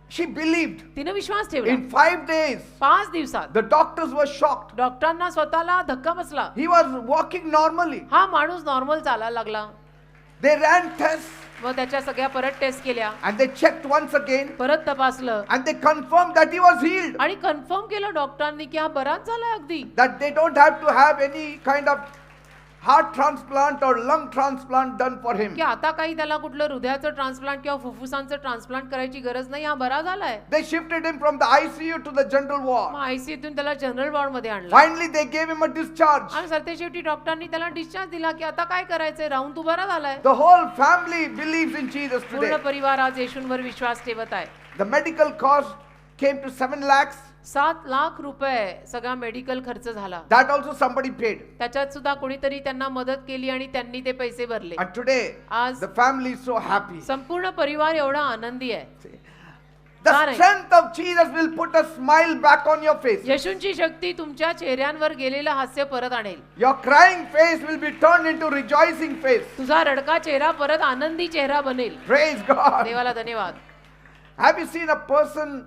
She believed. तिने विश्वास ठेवला. In 5 days, 5 दिवसात the doctors were shocked. डॉक्टरांना स्वतःला धक्का बसला. He was walking normally. हा माणूस नॉर्मल चालायला लागला. They ran tests मग त्याच्या सगळ्या परत टेस्ट केल्या, and they checked once again परत तपासलं, and they confirmed that he was healed. आणि कन्फर्म केलं डॉक्टरांनी की हा बराच झालाय अगदी. That they don't have to have any kind of heart transplant or lung transplant done for him. की आता काही त्याला कुठलं हृदयाचं ट्रान्सप्लांट किंवा फुफ्फुसांचं ट्रान्सप्लांट करायची गरज नाही, हा बरा झालाय. They shifted him from the ICU to the general मग ward. आयसीयूतून त्याला जनरल वॉर्ड मध्ये आणलं. Finally, they gave him a discharge. आणि सरतेशेवटी डॉक्टरांनी त्याला डिस्चार्ज दिला की आता काय करायचंय, राहून तू बरा झालाय. The whole family believes in Jesus पूर्ण today. परिवार आज येशूंवर विश्वास ठेवत आहे. The medical cost came to 7 lakhs. 7 lakh रुपये सगळा मेडिकल खर्च झाला. That also somebody paid. त्याच्यात सुद्धा कोणीतरी त्यांना मदत केली आणि त्यांनी ते पैसे भरले. And today, आज the family is so happy. संपूर्ण परिवार एवढा आनंदी आहे. The Correct. strength of Jesus will put a smile back on your face. येशूंची शक्ती तुमच्या चेहऱ्यांवर गेलेलं हास्य परत आणेल. Your crying face will be turned into rejoicing face. तुझा रडका चेहरा परत आनंदी चेहरा बनेल. Praise God. देवाला धन्यवाद. Have you seen a person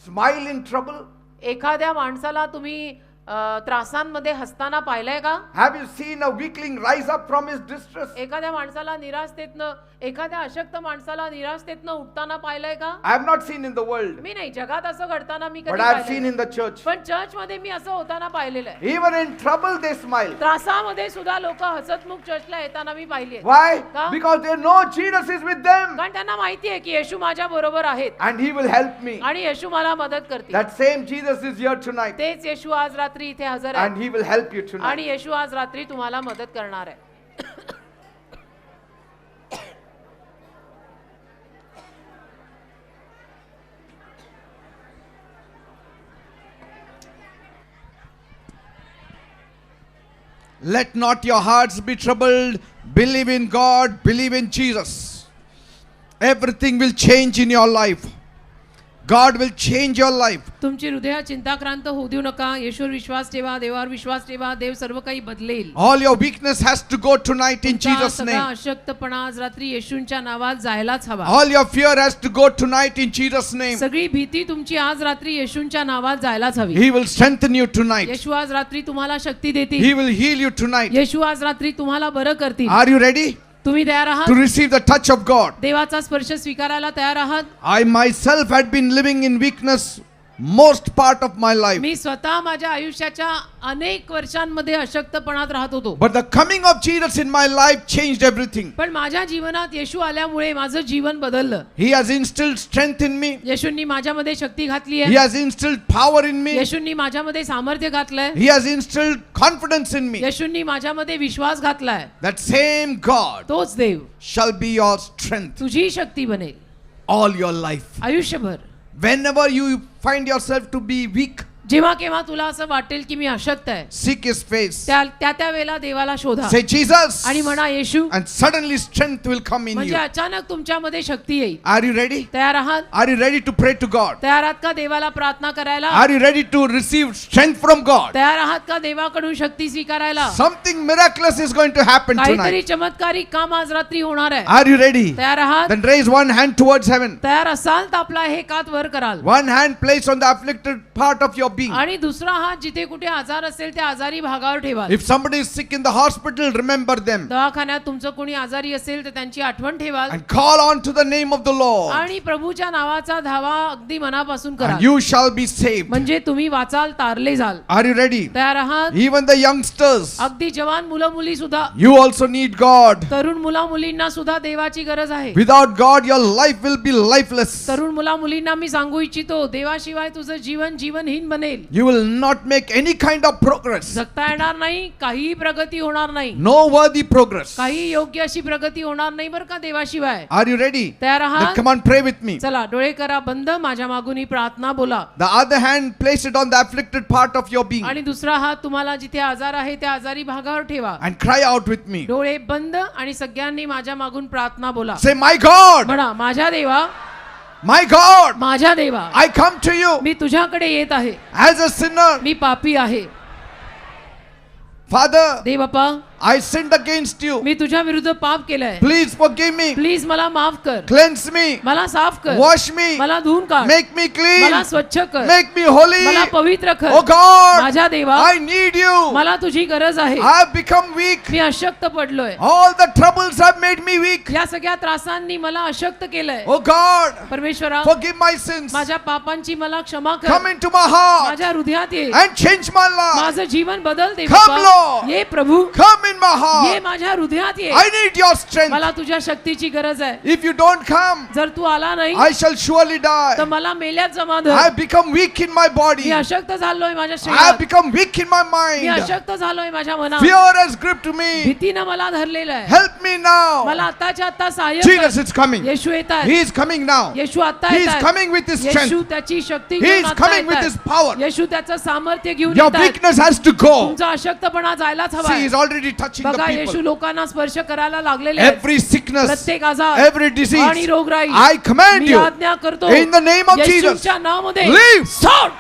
smile in trouble? एखाद्या माणसाला तुम्ही त्रासांमध्ये हसताना पाहिलंय का? Have you seen a weakling rise up from his distress? एखाद्या माणसाला निराशतेतनं, एखाद्या अशक्त माणसाला निराशतेतनं उठताना पाहिलंय का? I have not seen in the world, मी नाही, जगात असं घडताना मी but कधी I have पाहिलं seen नाही. in the church. पण चर्च मध्ये मी असं होताना पाहिलेलं आहे. Even in trouble, they smile. त्रासामध्ये सुद्धा लोक हसतमुख चर्चला येताना मी पाहिली आहे. Why? का? Because they know Jesus is with them कारण त्यांना माहिती आहे की येशू माझ्या बरोबर आहेत and He will help me. आणि येशू मला मदत करतील. That same Jesus is here tonight तेच येशू आज रात्री इथे हजर and आहे He will help you आणि tonight. येशू आज रात्री तुम्हाला मदत करणार आहे. Let not your hearts be troubled. Believe in God, believe in Jesus. Everything will change in your life. God will change your life. तुमची हृदय चिंताक्रांत होऊ देऊ नका. येशूवर विश्वास ठेवा, देवावर विश्वास ठेवा. देव सर्व काही बदलेल. All your weakness has to go tonight in तुमचा Jesus' सगळा name. अशक्तपणा आज रात्री येशूंच्या नावात जायलाच हवा. All your fear has to go tonight in Jesus' name. सगळी भीती तुमची आज रात्री येशूंच्या नावात जायलाच हवी. He will strengthen you tonight. येशू आज रात्री तुम्हाला शक्ती देतील. He will heal you tonight. येशू आज रात्री तुम्हाला बरं करतील. Are you ready तुम्ही तयार आहात? to receive the touch of God? देवाचा स्पर्श स्वीकारायला तयार आहात? I myself had been living in weakness most part of my life. मी स्वतः माझ्या आयुष्याच्या अनेक वर्षांमध्ये अशक्तपणात राहत होतो. But the coming of Jesus in my life changed everything. पण माझ्या जीवनात येशू आल्यामुळे माझं जीवन बदललं. He has instilled strength in me. येशूंनी माझ्यामध्ये शक्ती घातली He आहे. has instilled power in me. येशूंनी माझ्यामध्ये सामर्थ्य घातलंय. He has instilled confidence in me. येशूंनी माझ्यामध्ये विश्वास घातलाय. That same God तोच देव shall be your strength तुझी शक्ती बनेल all your life. आयुष्यभर. Whenever you find yourself to be weak, जेव्हा केव्हा तुला असं वाटेल की मी अशक्त आहे, seek His face. त्या वेळेला देवाला शोधा Say Jesus, आणि म्हणा येशू, and suddenly strength will come in म्हणजे you. अचानक तुमच्यामध्ये शक्ती येईल. Are you ready? तयार आहात? Are you ready to pray to God? तयार आहात का देवाला प्रार्थना करायला? Are you ready to receive strength from God? तयार आहात का देवाकडून शक्ती स्वीकारायला? Something miraculous is going to happen काहीतरी tonight. चमत्कारिक काम आज रात्री होणार आहे. Are you ready? तयार आहात? Then raise one hand towards heaven. तयार असाल तर आपला हे हात वर कराल One hand placed on the afflicted part of your being. आणि दुसरा हात जिथे कुठे आजार असेल त्या आजारी भागावर ठेवाल. If somebody is sick in the hospital, remember them. दवाखान्यात तुमचं कोणी आजारी असेल तर त्यांची आठवण ठेवाल And call on to the name of the Lord. आणि प्रभूच्या नावाचा धावा अगदी मनापासून करा. And you shall be saved. म्हणजे तुम्ही वाचाल, तारले जाल. Are you ready? तयार आहात? Even the youngsters, अगदी जवान मुलं मुली सुद्धा, you also need God. तरुण मुला मुलींना सुद्धा देवाची गरज आहे. Without God, your life will be lifeless. तरुण मुला मुलींना मी सांगू इच्छितो, देवाशिवाय तुझं जीवन जीवनहीन बनेल. You will not make any kind of progress. जगता येणार नाही, काही प्रगती होणार नाही, No worthy progress. काही योग्य अशी प्रगती होणार नाही बरं का देवाशिवाय. Are you ready? तयार Then आहात? come on, pray with me. चला डोळे करा बंद, माझ्या मागून ही प्रार्थना बोला. The other hand, place it on the afflicted part of your being आणि दुसरा हात तुम्हाला जिथे आजार आहे त्या आजारी भागावर ठेवा. and cry out with me. डोळे बंद आणि सगळ्यांनी माझ्या मागून प्रार्थना बोला. Say, my God, म्हणा, माझ्या देवा, my God, माझ्या देवा, I come to you मी तुझ्याकडे येत आहे. as a sinner. मी पापी आहे. Father, देवप्पा, I sinned against you. मी तुझ्या विरुद्ध पाप केलंय. Please forgive me. प्लीज मला माफ कर. Cleanse me. मला साफ कर. Wash me. मला धुवून काढ. Make me clean. मला स्वच्छ कर. Make me holy. मला पवित्र कर. Oh God, माझ्या देवा, I need you. मला तुझी गरज आहे. I have become weak. मी अशक्त पडलोय. All the troubles have made me weak. या सगळ्या त्रासांनी मला अशक्त केलंय. Oh God, परमेश्वरा, forgive my sins. माझ्या पापांची मला क्षमा कर. Come into my heart माझ्या हृदयात ये. and change my life. माझं जीवन बदल दे. Come, बाप्पा. Lord. ये प्रभू, Come in my ये heart. माझ्या हृदयात ये. I need your strength. मला तुझ्या शक्तीची गरज आहे. If you don't come, जर तू आला नाही I shall surely तर die. मला मेल्यात जमा I धर. have become weak in my me body. I अशक्त झालोय माझ्या have शरीरात. become weak in my me mind. अशक्त झालोय माझ्या मनात. Fear has gripped me. भीतीनं मला धरलेलं आहे. Help me now. मला आताच्या आता सहाय्य Jesus कर. is coming. येशू येत आहे. He is coming now. येशू आता He येत is आहे. coming with His Yeshu strength. त्याची शक्ती He घेऊन is आता coming येत with आहे. His power. येशू त्याचं सामर्थ्य घेऊन Your येत आहे. weakness has to go. तुमचा अशक्तपणा जायलाच हवा See, He is आहे. already touching the बघा येशू people. लोकांना स्पर्श करायला लागलेले आहेत. Every sickness, प्रत्येक आजार, every disease, आणि रोगराई I command मी you आज्ञा करतो in the name of Jesus. येशूच्या नावामध्ये Leave. सोड.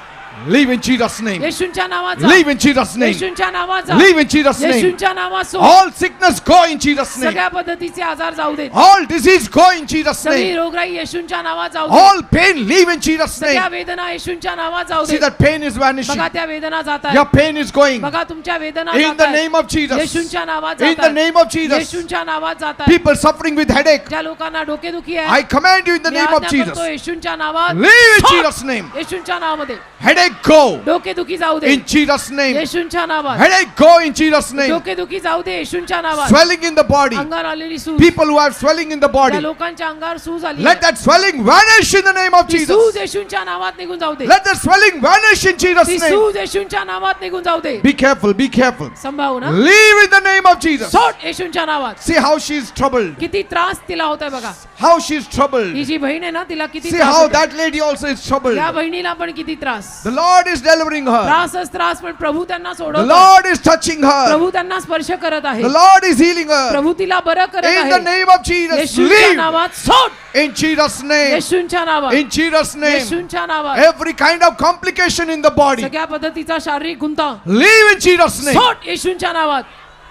Leave in Jesus' name. येशूच्या नावाचा, Leave in Jesus' name. येशूच्या नावाचा, Leave in Jesus' name. येशूच्या नावात सोड. All sickness go in Jesus' name. सगळ्या पद्धतीचे आजार जाऊ देत. All disease go in Jesus' सगळी name. रोगराई येशूच्या नावात जाऊ देत. All pain leave in Jesus' सगळ्या name. वेदना येशूच्या नावात जाऊ See, देत. that pain is vanishing. बघा त्या वेदना जात Your आहेत. pain is going. बघा तुमच्या वेदना In जात the आहेत. name of Jesus. येशूच्या नावात In जात the name of Jesus. येशूच्या नावात जात आहेत. People suffering with headache, ज्या लोकांना डोकेदुखी I आहे command you in the me name of आज्ञा Jesus. करतो येशूच्या नावात Leave in सोड. Jesus' name. येशूच्या नावामध्ये Headache go डोकेदुखी जाऊ दे. in Jesus' name. येशूच्या नावात Headache go in Jesus' name. डोकेदुखी जाऊ दे. येशूच्या नावात Swelling in the body. अंगावर आलेली सूज, People who have swelling in the त्या body, लोकांच्या अंगावर सूज आली let that swelling vanish in the name of ती Jesus. सूज येशूच्या नावात निघून जाऊ दे. Let that swelling vanish in Jesus' ती name. सूज येशूच्या नावात निघून जाऊ दे. Be careful, be careful. संभावना Leave in the name of Jesus. सोड येशूच्या नावात. See how she is troubled. किती त्रास तिला होतोय बघा. How she is he troubled. जी बहीण आहे ना तिला किती See त्रास how होतोय. that lady also is troubled. या बहिणीला पण किती त्रास. The Lord is delivering her. त्रासच त्रास, पण प्रभू त्यांना The सोडवतो. Lord is touching her. प्रभू त्यांना स्पर्श करत आहे. The Lord is healing her. प्रभू तिला बरं करत In the आहे. name of Jesus, येशूच्या leave. नावात सोड. In Jesus' name. येशूच्या नावात. In Jesus' name. येशूच्या नावात. Every kind of complication in the body, सगळ्या पद्धतीचा शारीरिक गुंता leave in Jesus' name. सोड येशूच्या नावात.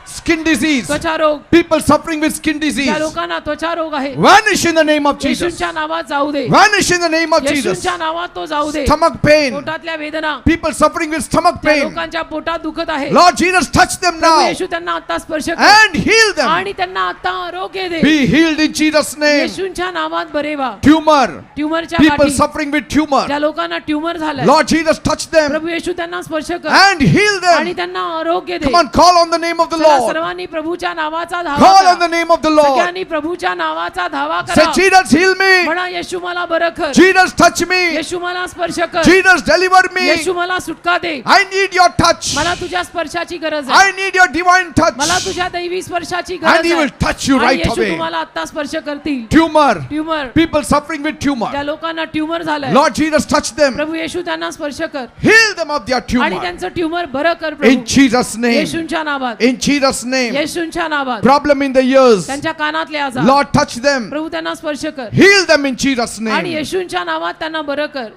Skin disease, त्वचा रोग, people suffering with skin ज्या disease, लोकांना त्वचा रोग आहे, vanish in the name of Jesus. येशूच्या नावात जाऊ दे. Vanish in the name of Jesus. येशूच्या नावात तो जाऊ दे. Stomach pain, पोटातल्या वेदना, people suffering with stomach त्या pain, लोकांच्या पोटात दुखत आहे, Lord Jesus, touch them प्रभू now येशू त्यांना आता स्पर्श कर and heal them. आणि त्यांना आता आरोग्य दे. Be healed in Jesus' name. येशूच्या नावात बरे व्हा. Tumor, ट्यूमरच्या people गाठी, suffering with tumor, ज्या लोकांना ट्यूमर झालाय, Lord Jesus, touch them प्रभू येशू त्यांना स्पर्श कर and heal आणि them. त्यांना आरोग्य दे. Come on, call on the name of the चला Lord. सर्वांनी प्रभूच्या नावाचा धावा Call करा. on the name of the Lord. सगळ्यांनी प्रभूच्या नावाचा धावा Say, करा. Jesus, heal me. म्हणा येशू मला बरं कर. Jesus, touch me. येशू मला स्पर्श कर. Jesus, deliver me. येशू मला सुटका दे. I need your touch. मला तुझ्या स्पर्शाची गरज आहे. I need your divine मला touch. तुझ्या दैवी स्पर्शाची And गरज He will आहे. touch you आणि right येशू away. तुम्हाला आता स्पर्श करतील. Tumor, tumour, people suffering with tumor, ज्या लोकांना ट्यूमर झालंय, Lord Jesus, touch them. प्रभू येशू त्यांना स्पर्श कर Heal them of their आणि tumor. त्यांचं ट्यूमर बरं कर In प्रभू. Jesus' name. येशूंच्या नावात. In Jesus' name. येशूंच्या नावात. Problem in the ears, त्यांच्या कानातले आजार, Lord, touch them. प्रभू त्यांना स्पर्श कर Heal them in Jesus' आणि name. येशूंच्या नावात त्यांना बरं कर.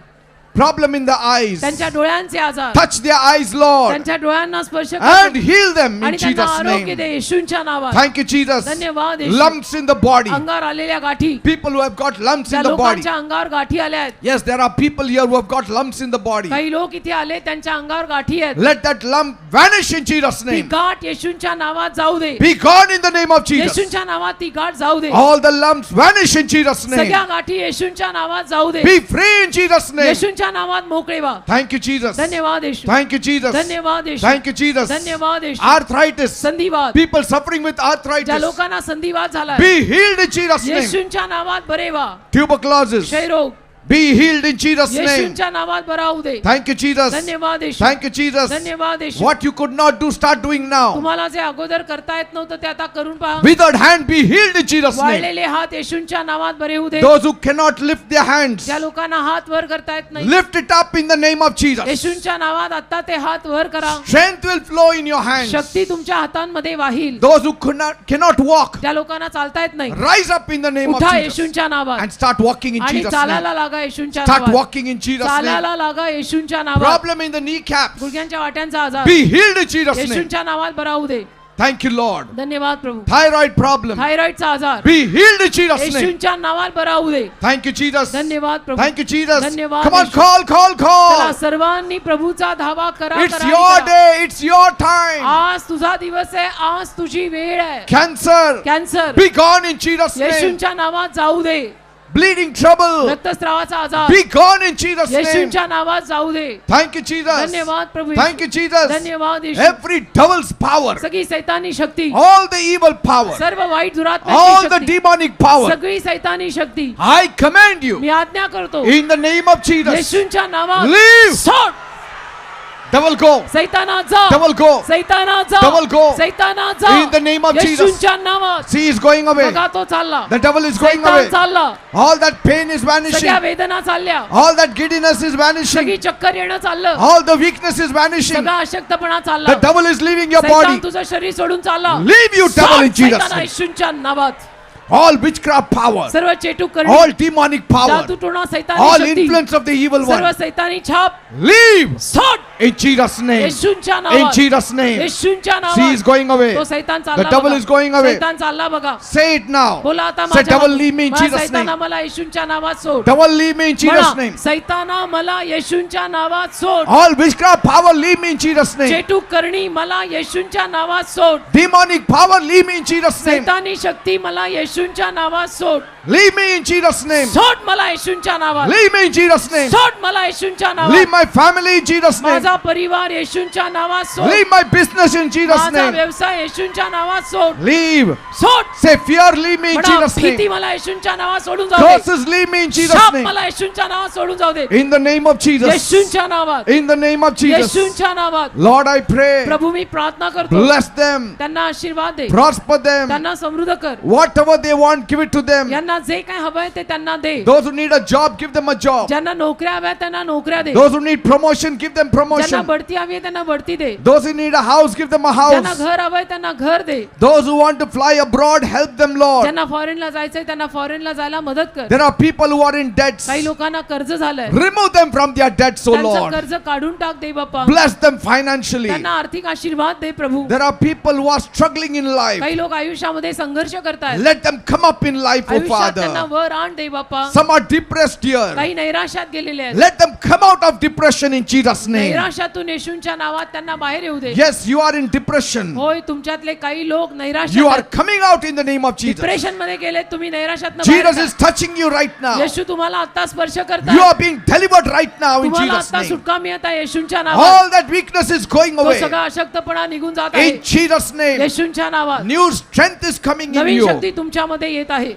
Problem in the eyes, त्यांच्या डोळ्यांचे आजार, touch their eyes, Lord, त्यांच्या डोळ्यांना स्पर्श कर and heal them in आणि त्यांना Jesus' आरोग्य name. दे येशूंच्या नावात. Thank you, Jesus. धन्यवाद येशू. Lumps in the body, अंगावर आलेल्या गाठी, people who have got lumps ज्या in the body. लोकांच्या अंगावर गाठी आल्या आहेत, Yes, there are people here who have got lumps in the body. काही लोक इथे आले त्यांच्या अंगावर गाठी आहेत, Let that lump vanish in Jesus' ती name. गाठ येशूंच्या नावात जाऊ दे. Be gone in the name of Jesus. येशूंच्या नावात ती गाठ जाऊ दे. All the lumps vanish in Jesus' name. सगळ्या गाठी येशूंच्या नावात जाऊ दे. Be free in Jesus' name. येशूंच्या नावात मोकळे व्हा. Thank you, Jesus. धन्यवाद येशू. Thank you, Jesus. धन्यवाद येशू. Thank you, Jesus. धन्यवाद येशू. Arthritis, संधिवात, people suffering with ज्या arthritis, लोकांना संधिवात झाला be healed in Jesus' name. येशूंच्या नावात बरे व्हा. Tuberculosis, क्षयरोग be healed in Jesus' name. येशूंच्या नावात बरा होऊ दे. Thank you, Jesus. धन्यवाद येशू. Thank you, Jesus. धन्यवाद येशू. What you could not do, start doing now. तुम्हाला जे अगोदर करता येत नव्हतं ते आता करून पहा. Withered hand, be healed in Jesus' name. वाळलेले हात येशूंच्या नावात बरे होऊ दे. Those who cannot lift their hands, ज्या लोकांना हात वर करता येत नाही, lift it up in the name of Jesus. येशूंच्या नावात आता ते हात वर करा. Strength will flow in your hands. शक्ती तुमच्या हातांमध्ये वाहील. Those who cannot walk, ज्या लोकांना चालता येत नाही, rise up in the name of उठा Jesus येशूंच्या नावात and start walking in आणि Jesus' name. चालायला लागा येशूंच्या Start नावात. walking in Jesus' name. चालायला लागा येशूंच्या नावात. Problem in the kneecaps, गुडघ्यांच्या वाट्यांचा आजार be healed in Jesus' name. येशूंच्या नावात बरा होऊ दे. Thank you, Lord. धन्यवाद प्रभू. Thyroid problem, थायरॉइडचा आजार be healed in Jesus' name. येशूंच्या नावात बरा होऊ दे. Thank you, Jesus. धन्यवाद प्रभू. Thank you, Jesus. धन्यवाद Come on, येशू. call. चला सर्वांनी प्रभूचा धावा करा. It's करा, your करा. day. It's your time. आज तुझा दिवस आहे. आज तुझी वेळ आहे. Cancer, cancer be gone in Jesus' name. येशूंच्या नावात जाऊ दे. Bleeding trouble, रक्तस्रावाचा आजार be gone in Jesus' name. येशूंच्या नावात जाऊ दे. Thank you, Jesus. धन्यवाद प्रभू. Thank you, Jesus. धन्यवाद येशू. Every devil's power, सगळी सैतानी शक्ती, all the evil power, सर्व वाईट all दुरात्म्याची the Shakti, demonic power, सगळी सैतानी शक्ती I command you मी आज्ञा करतो in the name of Jesus. येशूंच्या नावात Leave. सोड. Devil, go. सैताना जा. Devil, go. सैताना जा. Devil, go. सैताना जा. In the name of Jesus. येशूंच्या नावात. See, he's going away. बघा तो चालला. The devil is going सैतान away. चालला. All that pain is vanishing. सगळ्या वेदना चालल्या. All that giddiness is vanishing. सगळी चक्कर येणं चाललं. All the weakness is vanishing. सगळा अशक्तपणा The चालला. devil is leaving your सैतान body. तुझं शरीर सोडून चालला. Leave you, devil, in Jesus' सैताना name. येशूंच्या नावात. All witchcraft power, सर्व चेटूक करणे, all demonic power, जादूटोणा, सैतानी all Shakti, influence of the evil सर्व one, सैतानी छाप leave सोड. in Jesus' name. येशूंच्या In नावात. Jesus' name. येशूंच्या See, he's नावात. going away. तो सैतान The चालला devil बघा. is going away. सैतान चालला बघा. Say it now. बोला आता Say, माझ्या devil, leave me in मला Jesus' सैताना name. मला येशूंच्या नावात सोड. Devil, leave me in Jesus' name. म्हणा, सैताना मला येशूंच्या नावात सोड. All witchcraft power, leave me in Jesus' name. चेटूक करणी मला येशूंच्या नावात सोड. Demonic power, leave me in Jesus' name. सैतानी शक्ती मला येशूंच्या नावात सोड. Leave me in Jesus' name. सोड मला येशूंच्या नावात. Leave me in Jesus' name. सोड मला येशूंच्या Leave नावात. my family in Jesus' name. माझा परिवार येशूंच्या नावात सोड. Leave my business in Jesus' माझा name. व्यवसाय येशूंच्या नावात सोड. Leave. सोड. Say, fear, leave me in म्हणा, Jesus' भीती name. मला येशूंच्या नावात सोडून जाऊ दे. Curses, leave me in Jesus' शाप name. मला येशूंच्या नावात सोडून जाऊ दे. In the name of Jesus. येशूंच्या नावात. In the name of Jesus. येशूंच्या नावात. Lord, I pray. प्रभू मी प्रार्थना करतो. Bless them. त्यांना आशीर्वाद दे. Prosper them. त्यांना समृद्ध कर. Whatever they they want, give it to them. यांना जे काय हवंय ते त्यांना दे. Those who need a job, give them a job. ज्यांना नोकऱ्या हव्या त्यांना नोकऱ्या दे. Those who need promotion, give them ज्यांना promotion. बढती हवी आहे त्यांना बढती दे. Those who need a house, give them a ज्यांना house. घर हवंय त्यांना घर दे. Those who want to fly abroad, help them, Lord. ज्यांना फॉरेनला जायचंय त्यांना फॉरेनला जायला मदत कर. There are people who are in debts. काही लोकांना कर्ज झालंय. Remove them from their debts, O त्यांचं Lord. कर्ज काढून टाक दे बाप्पा. Bless them financially. त्यांना आर्थिक आशीर्वाद दे प्रभू. There are people who are struggling in life. काही लोक आयुष्यामध्ये संघर्ष करतायत. Let them come up in life, O आयुष्यात त्यांना Father. वर आण दे बाप्पा. Some are depressed here. काही नैराश्यात गेलेले आहेत. Let them come out of depression in Jesus' name. नैराश्यातून येशूंच्या नावात त्यांना बाहेर येऊ दे. Yes, you are in depression. होय तुमच्यातले काही लोक You नैराश्यात are आहेत. coming out in the name of Jesus. Depression मध्ये गेले तुम्ही नैराश्यात Jesus is touching you right now. येशू तुम्हाला आता स्पर्श You करतात. are being delivered right now in तुम्हाला Jesus' आता name. सुटका मिळत आहे येशूंच्या नावात. All that weakness is going तो away. सगळा अशक्तपणा निघून जात आहे In Jesus' name. येशूंच्या नावात. New strength is coming in Naveen you. शक्ती तुमच्यामध्ये येत आहे.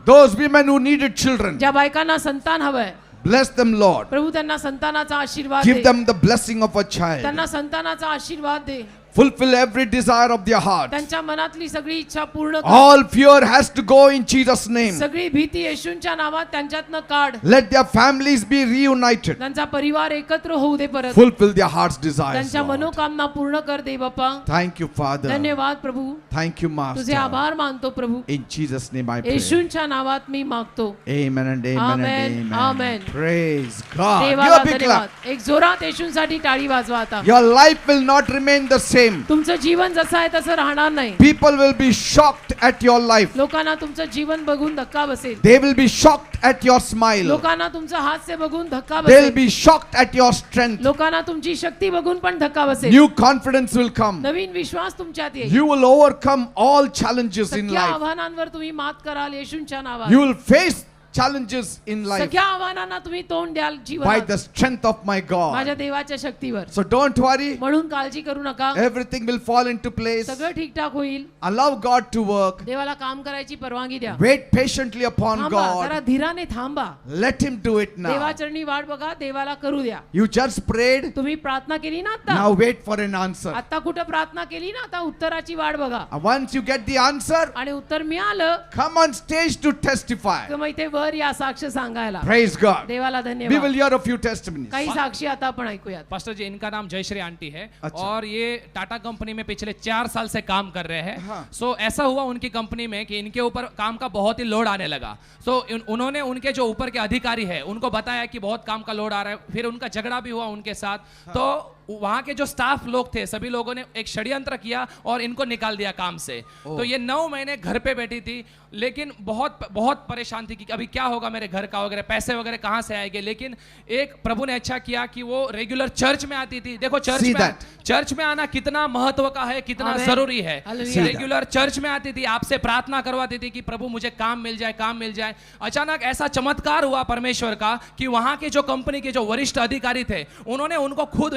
Those women who needed children, ज्या बायकांना संतान हवंय bless them, Lord. प्रभू त्यांना संतानाचा आशीर्वाद Give they. them the blessing of a child. त्यांना संतानाचा आशीर्वाद दे. Fulfill every desire of their heart. त्यांच्या मनातली सगळी इच्छा पूर्ण कर. All fear has to go in Jesus' name. सगळी भीती येशूंच्या नावात त्यांच्यातनं काढ. Let their families be reunited. त्यांचा परिवार एकत्र होऊ दे परत. Fulfill their heart's desires. त्यांच्या Lord. मनोकामना पूर्ण कर दे बाप्पा. Thank you, Father. धन्यवाद प्रभू. Thank you, तुझे Master. आभार मानतो प्रभू. In Jesus' name I pray. येशूंच्या नावात मी मागतो. Amen and amen and Amen, amen. amen. Praise God. Give देवाला a big clap. धन्यवाद. एक जोरात येशूंसाठी टाळी वाजवा आता. Your life will not remain the same. तुमचं जीवन जसं आहे तसं राहणार नाही. People will be shocked at your life. लोकांना तुमचं जीवन बघून धक्का बसेल. They will be shocked at your smile. लोकांना तुमचं हास्य बघून धक्का They'll बसेल. be shocked at your strength. लोकांना तुमची शक्ती बघून पण धक्का बसेल. New confidence will come. नवीन विश्वास तुमच्यात येईल. You will overcome all challenges in सगळ्या life. आव्हानांवर तुम्ही मात कराल येशूंच्या नावात. You will face challenges in life सगळ्या आव्हानांना तुम्ही तोंड द्याल by जीवनात the strength of my God. माझ्या देवाच्या शक्तीवर. So don't worry. म्हणून काळजी करू नका. Everything will fall into place. सगळं ठीकठाक होईल. Allow God to work. देवाला काम करायची परवानगी द्या. Wait patiently upon थांबा जरा God. धीराने थांबा. Let Him do it now. देवाचरणी वाट बघा. देवाला करू द्या. You just prayed. तुम्ही प्रार्थना केली ना आता. Now wait for an answer. आता कुठं प्रार्थना केली ना आता उत्तराची वाट बघा. Once you get the answer, आणि उत्तर मिळालं come on stage to testify. तर मग इथे वर या साक्ष सांगायला. Praise God. देवाला We will धन्यवाद. hear a few testimonies. काही साक्षी आता आपण ऐकूयात. पास्टर जी, इनका नाम जयश्री आंटी है अच्छा। और ये टाटा कंपनी में पिछले 4 साल से काम कर रहे हैं। हाँ। सो ऐसा हुआ उनकी कंपनी में कि इनके ऊपर काम का बहुत ही लोड आने लगा। सो उन्होंने उनके जो ऊपर के अधिकारी है उनको बताया कि बहुत काम का लोड आ रहा है। फिर उनका झगड़ा भी हुआ उनके साथ। तो वहां के जो स्टाफ लोग थे सभी लोगों ने एक षड्यंत्र किया और इनको निकाल दिया काम से। तो ये 9 महीने घर पे बैठी थी, लेकिन बहुत बहुत परेशान थी कि अभी क्या होगा मेरे घर का वगैरह, पैसे वगैरह कहाँ से आएंगे। लेकिन एक प्रभु ने अच्छा किया कि वो रेगुलर चर्च में आती थी। देखो See that. चर्च में आना कितना महत्व का है, कितना Amen. जरूरी है। Hallelujah. रेगुलर चर्च में आती थी, आपसे प्रार्थना करवाती थी कि प्रभु मुझे काम मिल जाए, काम मिल जाए। अचानक ऐसा चमत्कार हुआ परमेश्वर का कि वहां के जो कंपनी के जो वरिष्ठ अधिकारी थे उन्होंने उनको खुद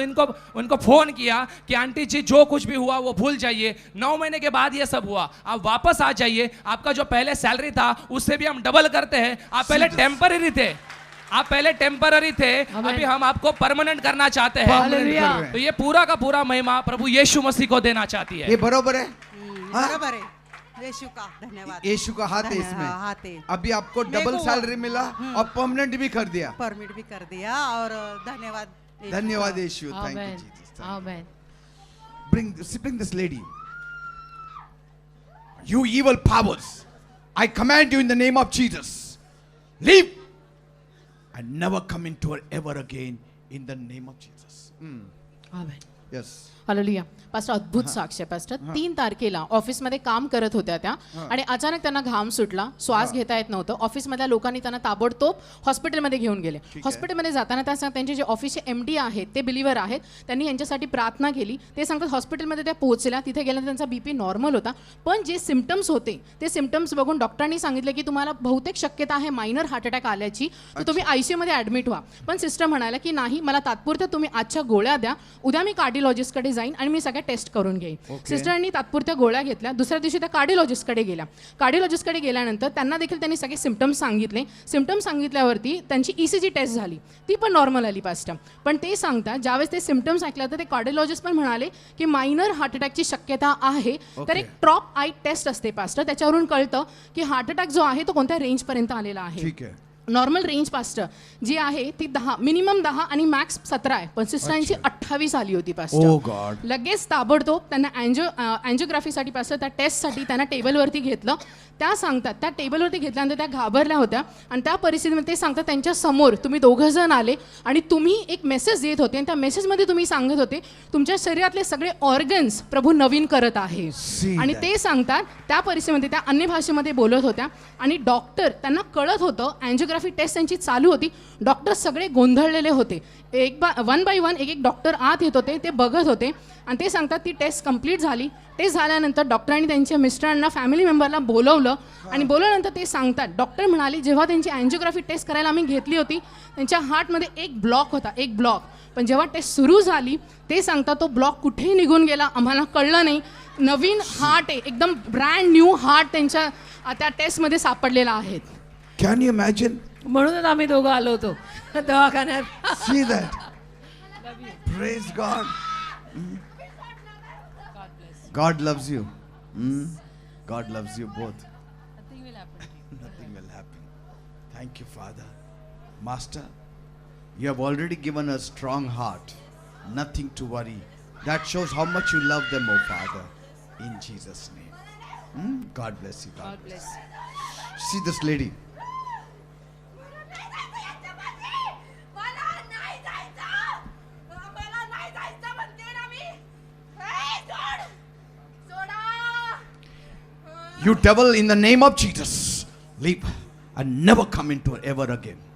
उनको फोन किया कि आंटी जी जो कुछ भी हुआ वो भूल जाइए। 9 महीने के बाद ये सब हुआ, आप वापस आ जाइए। आपका जो पहले सैलरी था उससे भी हम डबल करते हैं। आप पहले टेम्पररी थे, Amen. अभी हम आपको परमानेंट करना चाहते हैं। Hallelujah. कर रहे हैं। तो ये पूरा का पूरा महिमा प्रभु यीशु मसीह को देना चाहती है। ये बरोबर है? बरोबर है। यीशु का धन्यवाद। यीशु का हाथ है हाँ, इसमें। हाथ है। अभी आपको मेरे डबल को- सैलरी मिला और परमानेंट भी कर दिया। परमिट भी कर दिया और धन्यवाद यीशु धन्यवाद का। यीशु। Thank you Amen. Jesus. Amen. Bring this lady. You evil powers, I command you in the name of Jesus, leave and never come into her ever again in the name of Jesus. Amen. Yes. Hallelujah. Pastor अद्भुत साक्ष आहे pastor. 3 तारखेला ऑफिसमध्ये काम करत होत्या त्या आणि अचानक त्यांना घाम सुटला, श्वास घेता येत नव्हतं. ऑफिसमधल्या लोकांनी त्यांना ताबडतोब हॉस्पिटलमध्ये घेऊन गेले. हॉस्पिटलमध्ये जाताना त्यांचे जे ऑफिसचे MD आहेत ते बिलिव्हर आहेत, त्यांनी यांच्यासाठी प्रार्थना केली. ते सांगतात हॉस्पिटलमध्ये त्या पोहोचल्या, तिथे गेल्यानंतर त्यांचा BP नॉर्मल होता, पण जे सिम्पटम्स होते ते सिम्पटम्स बघून डॉक्टरांनी सांगितलं की तुम्हाला बहुतेक शक्यता आहे मायनर हार्ट अटॅक आल्याची, तर तुम्ही ICU मध्ये ॲडमिट व्हा. पण सिस्टर म्हणाल्या की नाही, मला तात्पुरत्या तुम्ही आजच्या गोळ्या द्या, उद्या मी कार्डिओलॉजिस्टकडे जाईन आणि मी सगळ्या टेस्ट करून घेईन. सिस्टरांनी तात्पुरत्या गोळ्या घेतल्या. दुसऱ्या दिवशी त्या कार्डिओलॉजिस्टकडे गेल्या. कार्डिओलॉजिस्टकडे गेल्यानंतर त्यांना देखील त्यांनी सगळे सिम्पटम्स सांगितले. सिम्पटम्स सांगितल्यावरती त्यांची ECG टेस्ट झाली, ती पण नॉर्मल आली पास्टर. पण ते सांगतात ज्यावेळेस ते सिम्पटम्स ऐकल्या तर ते कार्डिओलॉजिस्ट पण म्हणाले की मायनर हार्ट अटॅकची शक्यता आहे. तर एक ट्रॉप आय टेस्ट असते पास्टर, त्याच्यावरून कळतं की हार्ट अटॅक जो आहे तो कोणत्या रेंजपर्यंत आलेला आहे. ठीक आहे. नॉर्मल रेंज पास्टर जी आहे ती 10, मिनिमम 10 आणि मॅक्स 17 आहे. पण सिस्टरांची 28 आली होती Oh पास्टर. God. लगेच ताबडतोब त्यांना अँजिओग्राफीसाठी पास्टर त्या टेस्टसाठी त्यांना टेबलवरती घेतलं. त्या सांगतात त्या टेबलवरती घेतल्यानंतर त्या घाबरल्या होत्या आणि त्या परिस्थितीमध्ये ते सांगतात त्यांच्या समोर तुम्ही दोघं जण आले आणि तुम्ही एक मेसेज देत होते आणि त्या मेसेजमध्ये तुम्ही सांगत होते तुमच्या शरीरातले सगळे ऑर्गन्स प्रभू नवीन करत आहे. आणि ते सांगतात त्या परिस्थितीमध्ये त्या अन्य भाषेमध्ये बोलत होत्या आणि डॉक्टर त्यांना कळत होतं. अँजिओग्राफी टेस्ट त्यांची चालू होती. डॉक्टर सगळे गोंधळलेले होते. वन बाय वन एक डॉक्टर आत येत होते, ते बघत होते आणि ते सांगतात ती टेस्ट कंप्लीट झाली. टेस्ट झाल्यानंतर डॉक्टरांनी त्यांच्या मिस्टरांना फॅमिली मेंबरला बोलवलं आणि बोलवल्यानंतर ते सांगतात डॉक्टर म्हणाले जेव्हा त्यांची अँजिओग्राफी टेस्ट करायला आम्ही घेतली होती त्यांच्या हार्टमध्ये एक ब्लॉक होता, एक ब्लॉक. पण जेव्हा टेस्ट सुरू झाली ते सांगतात तो ब्लॉक कुठेही निघून गेला आम्हाला कळलं नाही. नवीन हार्ट आहे, एकदम ब्रँड न्यू हार्ट त्यांच्या त्या टेस्टमध्ये सापडलेला आहे. Can you imagine? म्हणूनच आम्ही दोघं आलो होतो दवाखान्यात. See that? Praise God. God loves you. God loves you both. Nothing will happen. Thank you, Father. Master, you have already given a strong heart. Nothing to worry. That shows how much you love them, oh Father. In Jesus' name. God bless you. God bless you. See this lady. You devil, in the name of Jesus, leave and never come into it ever again.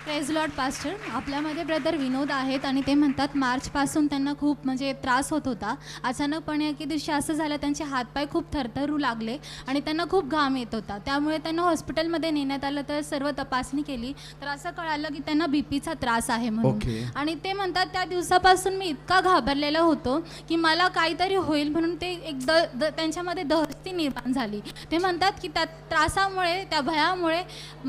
Praise Lord pastor. आपल्यामध्ये brother विनोद आहेत आणि ते म्हणतात मार्चपासून त्यांना खूप म्हणजे त्रास होत होता. अचानकपणे एके दिवशी असं झालं त्यांचे हातपाय खूप थरथरू लागले आणि त्यांना खूप घाम येत होता. त्यामुळे त्यांना हॉस्पिटलमध्ये नेण्यात आलं. तर सर्व तपासणी केली तर असं कळालं की त्यांना बीपीचा त्रास आहे म्हणून. आणि ते म्हणतात त्या दिवसापासून मी इतका घाबरलेला होतो की मला काहीतरी होईल म्हणून ते एक त्यांच्यामध्ये दहशती निर्माण झाली. ते म्हणतात की त्या त्रासामुळे त्या भयामुळे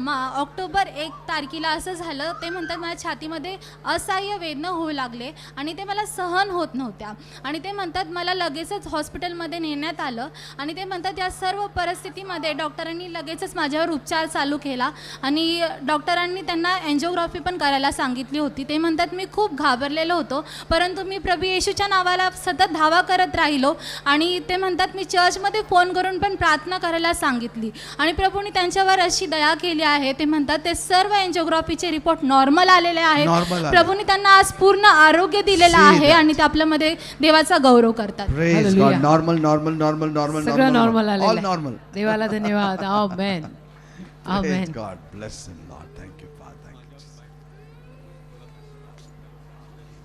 ऑक्टोबर 1 तारखेला असं झालं. ते म्हणतात माझ्या छातीमध्ये असह्य वेदना होऊ लागले आणि ते मला सहन होत नव्हत्या. आणि ते म्हणतात मला लगेचच हॉस्पिटलमध्ये नेण्यात आलं आणि ते म्हणतात या सर्व परिस्थितीमध्ये डॉक्टरांनी लगेचच माझ्यावर उपचार चालू केला आणि डॉक्टरांनी त्यांना अँजिओग्राफी पण करायला सांगितली होती. ते म्हणतात मी खूप घाबरलेलो होतो परंतु मी प्रभू येशूच्या नावाला सतत धावा करत राहिलो आणि ते म्हणतात मी चर्चमध्ये फोन करून पण प्रार्थना करायला सांगितली आणि प्रभूंनी त्यांच्यावर अशी दया केली आहे. ते म्हणतात ते सर्व अँजिओग्राफीचे रिपोर्ट नॉर्मल आलेले आहेत. प्रभूंनी त्यांना आज पूर्ण आरोग्य दिलेलं आहे आणि ते आपल्यामध्ये देवाचा गौरव करतात. Praise God. Normal, normal, normal, normal, सगळं नॉर्मल all आलेलं normal. देवाला धन्यवाद. आमेन. Praise amen. God. Bless him, Lord. Thank you, Father. Thank you, Jesus.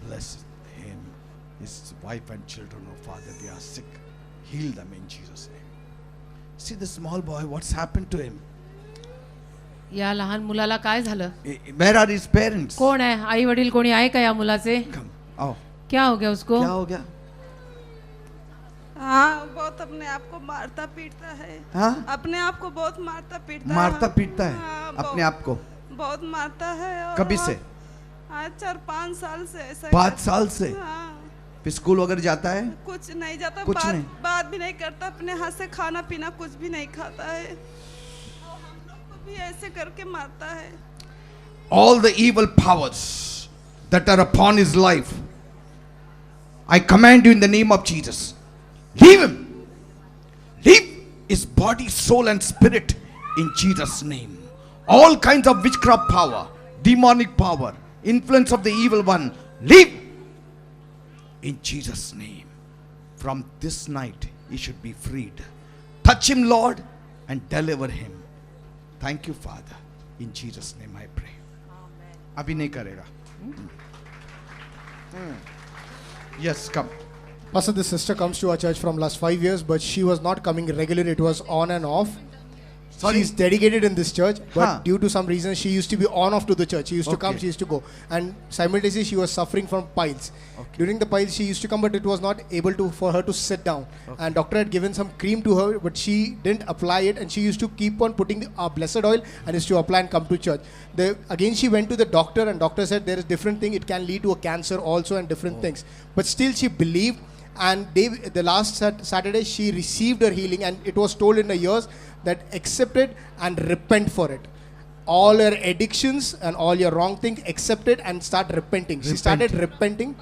Bless him, his wife and children, oh Father, they are sick. Heal them in Jesus' name. See the small boy, what's happened to him? या लहान मुलाला काय झालं? Where are his parents? कोण आहे? आई वडील कोणी आहे का या मुलाचे? Come. आओ. क्या हो गया उसको? क्या हो गया? हाँ, बहुत अपने आप को मारता पीटता है. हाँ? अपने आप को बहुत मारता पीटता मारता है. पीटता है हाँ, अपने आप को. बहुत मारता है. और कभी से? हाँ, 4-5 साल से ऐसा. 5 साल से? हाँ, फिर स्कूल वगैरह जाता है? कुछ नहीं जाता. कुछ नहीं? बात भी नहीं करता. अपने हाथ से खाना पीना कुछ भी नहीं खाता है. और हम लोग को भी ऐसे करके मारता है. All the evil powers that are upon his life, I command you in the name of Jesus, leave him. Leave his body, soul and spirit in Jesus' name. All kinds of witchcraft power, demonic power, influence of the evil one, leave in Jesus' name. From this night he should be freed. Touch him, Lord, and deliver him. Thank you, Father. In Jesus' name I pray. अभी नहीं करेगा. Yes, come. Pastor, this sister comes to our church from last 5 years, but she was not coming regularly. It was on and off. Sorry? She's dedicated in this church, but Huh. due to some reason, she used to be on off to the church. She used to come, Okay. she used to go, and simultaneously she was suffering from piles. During the piles, she used to come, but it was not able to for her to sit down. And doctor had given some cream to her, but she didn't apply it, and she used to keep on putting blessed oil and used to apply and come to church. Again, she went to the doctor, and doctor said there is different thing. It can lead to a cancer also and different things. But still, she believed. And the last Saturday, she received her healing, and it was told in the years that accept it and repent for it. All your addictions and all your wrong things, accept it and start repenting. She started repenting.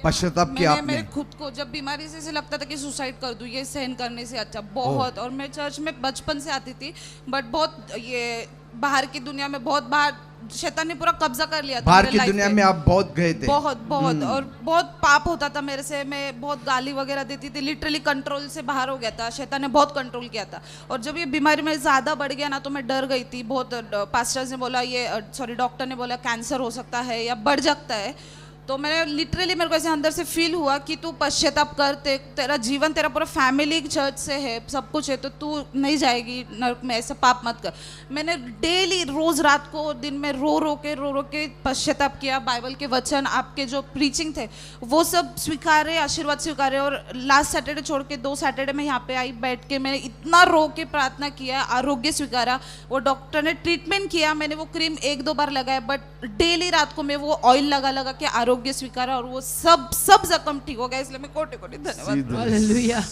पश्चाताप KIA मैंने आपने मेरे खुद को जब बीमारी से ऐसे लगता था कि सुसाइड कर दूं, ये सहन करने से अच्छा बहुत। और मैं चर्च में बचपन से आती थी, बट बहुत ये बाहर की दुनिया में बहुत बाहर शैतान ने पूरा कब्जा कर लिया था बाहर मेरे की life दुनिया पे। में आप बहुत गए थे। बहुत बहुत और बहुत पाप होता था मेरे से। मैं बहुत गाली वगैरह देती थी, लिटरली कंट्रोल से बाहर हो गया था। शैतान ने बहुत कंट्रोल किया था। और जब ये बीमारी में ज़्यादा बढ़ गया ना, तो मैं डर गई थी बहुत। पास्टर्स ने बोला डॉक्टर ने बोला कैंसर हो सकता है या बढ़ सकता है। तो मैंने लिटरली, मेरे को ऐसे अंदर से फील हुआ कि तू पश्चाताप कर, तेरा जीवन, तेरा पूरा फैमिली चर्च से है, सब कुछ है, तो तू नहीं जाएगी नरक में, ऐसा पाप मत कर। मैंने डेली रोज रात को दिन में रो रो के पश्चाताप किया। बाइबल के वचन, आपके जो प्रीचिंग थे वो सब स्वीकारे, आशीर्वाद स्वीकारे। और लास्ट सैटरडे छोड़ के 2 सैटरडे में यहाँ पे आई, बैठ के मैंने इतना रो के प्रार्थना किया, आरोग्य स्वीकारा। वो डॉक्टर ने ट्रीटमेंट किया, मैंने वो क्रीम 1-2 बार लगाया, बट डेली रात को मैं वो ऑयल लगा के आरोग्य स्वीकारा, और वो सब जख्म ठीक हो गया। इसलिए मैं कोटि धन्यवाद। हालेलुया।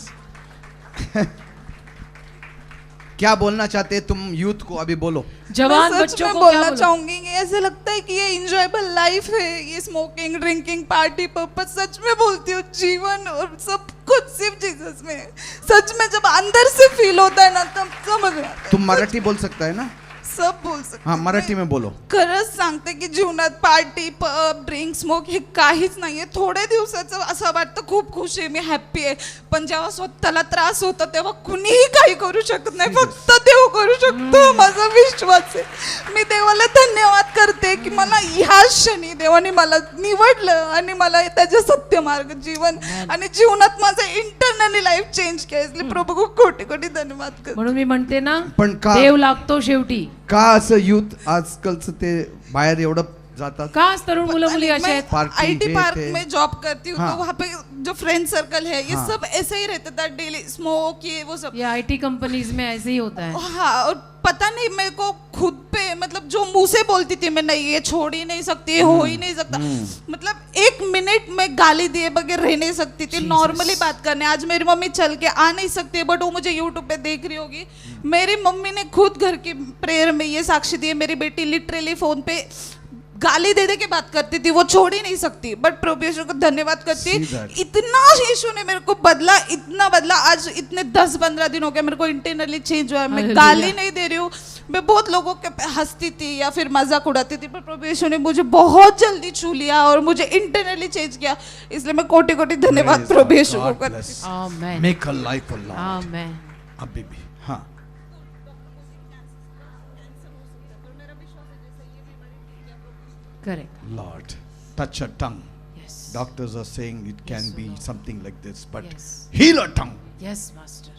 क्या बोलना चाहते हैं तुम यूथ को? अभी बोलो। जवान मैं सच बच्चों में को क्या बोलना बोलो? चाहूंगी कि ऐसे लगता है कि ये इंजॉयबल लाइफ है, ये स्मोकिंग, ड्रिंकिंग, पार्टी, पर्पस, सच में बोलती हूँ, जीवन और सब कुछ सिर्फ जीसस में है। सच में जब अंदर से फील होता है ना, तब समझ में आता है। तुम मराठी बोल सकता है ना? सब बोल सकते हाँ, मराठी में बोलो। खरंच सांगते की जीवनात पार्टी, पब, ड्रिंक, स्मोक हे काहीच नाहीये। थोडे दिवसाचं असं वाटतं खूप खुश आहे, मी हॅप्पी आहे, पण जेव्हा स्वतःला त्रास होतो तेव्हा कुणीही काही करू शकत नाही, फक्त देव करू शकतो, माझा विश्वास आहे। मी देवाला धन्यवाद करते की मला ह्या क्षणी देवाने मला निवडलं आणि मला त्याचे सत्य मार्ग, जीवन आणि जीवनात माझं इंटरनली लाईफ चेंज केलं। इसलिए प्रभू को कोटी कोटी धन्यवाद करते। म्हणून मी म्हणते ना, पण का- देव लागतो शेवटी। का असं यूथ आजकालचं ते बाहेर एवढं जातात? का आज तरुण मुलं मुली असे आहेत? पार्टी, आईटी ये पार्क थे। में जॉब करती हूँ, हाँ। तो वहाँ पे जो फ्रेंड सर्कल है ये हाँ। सब ऐसे ही रहते था, डेली स्मोक, ये वो सब। ये आईटी कंपनीज में ऐसे ही होता है। हाँ, और पता नहीं मेरे को खुद पे, मतलब जो मुंह से बोलती थी मैं, नहीं ये छोड़ ही नहीं सकती, ये हो ही नहीं सकता, मतलब 1 मिनट में गाली दिए बगैर रह नहीं सकती थी, नॉर्मली बात करने। आज मेरी मम्मी चल के आ नहीं सकती है, बट वो मुझे यूट्यूब पे देख रही होगी। मेरी मम्मी ने खुद घर की प्रेयर में ये साक्षी दी है, मेरी बेटी लिटरली फोन पे गाली दे के बात करती थी, वो छोड़ ही नहीं सकती, बट प्रभु यीशु को धन्यवाद करती। See that. इतना यीशु ने मेरे को बदला, इतना बदला। आज इतने 10-15 दिन हो गए मेरे को इंटरनली चेंज हुआ है। मैं Hallelujah. गाली नहीं दे रही हूँ, मैं बहुत लोगों के पे हंसती थी या फिर मजाक उड़ाती थी, पर प्रभु यीशु ने मुझे बहुत जल्दी छू लिया और मुझे इंटरनली चेंज किया। इसलिए मैं कोटि कोटि धन्यवाद Praise प्रभु God. यीशु को God करती bless. हूँ। आमेन। Make a life a lot. आमेन। अभी भी हाँ। Correct. Lord, touch her tongue. Yes. Doctors are saying it can Yes, be Lord. something like this, but Yes. heal her tongue. Yes master.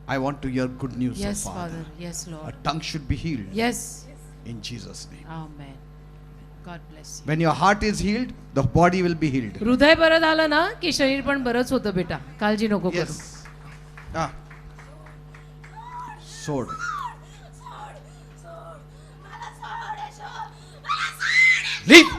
I want to hear good news, yes of Father. Father. Yes Her Lord. tongue should be healed yes. in Jesus' name. Amen. God bless you. When your heart is healed, the body will be healed. हृदय बरं झालं ना की शरीर पण बरंच होतं बेटा, काळजी नको करू। Yes. Ah. Sword. Leave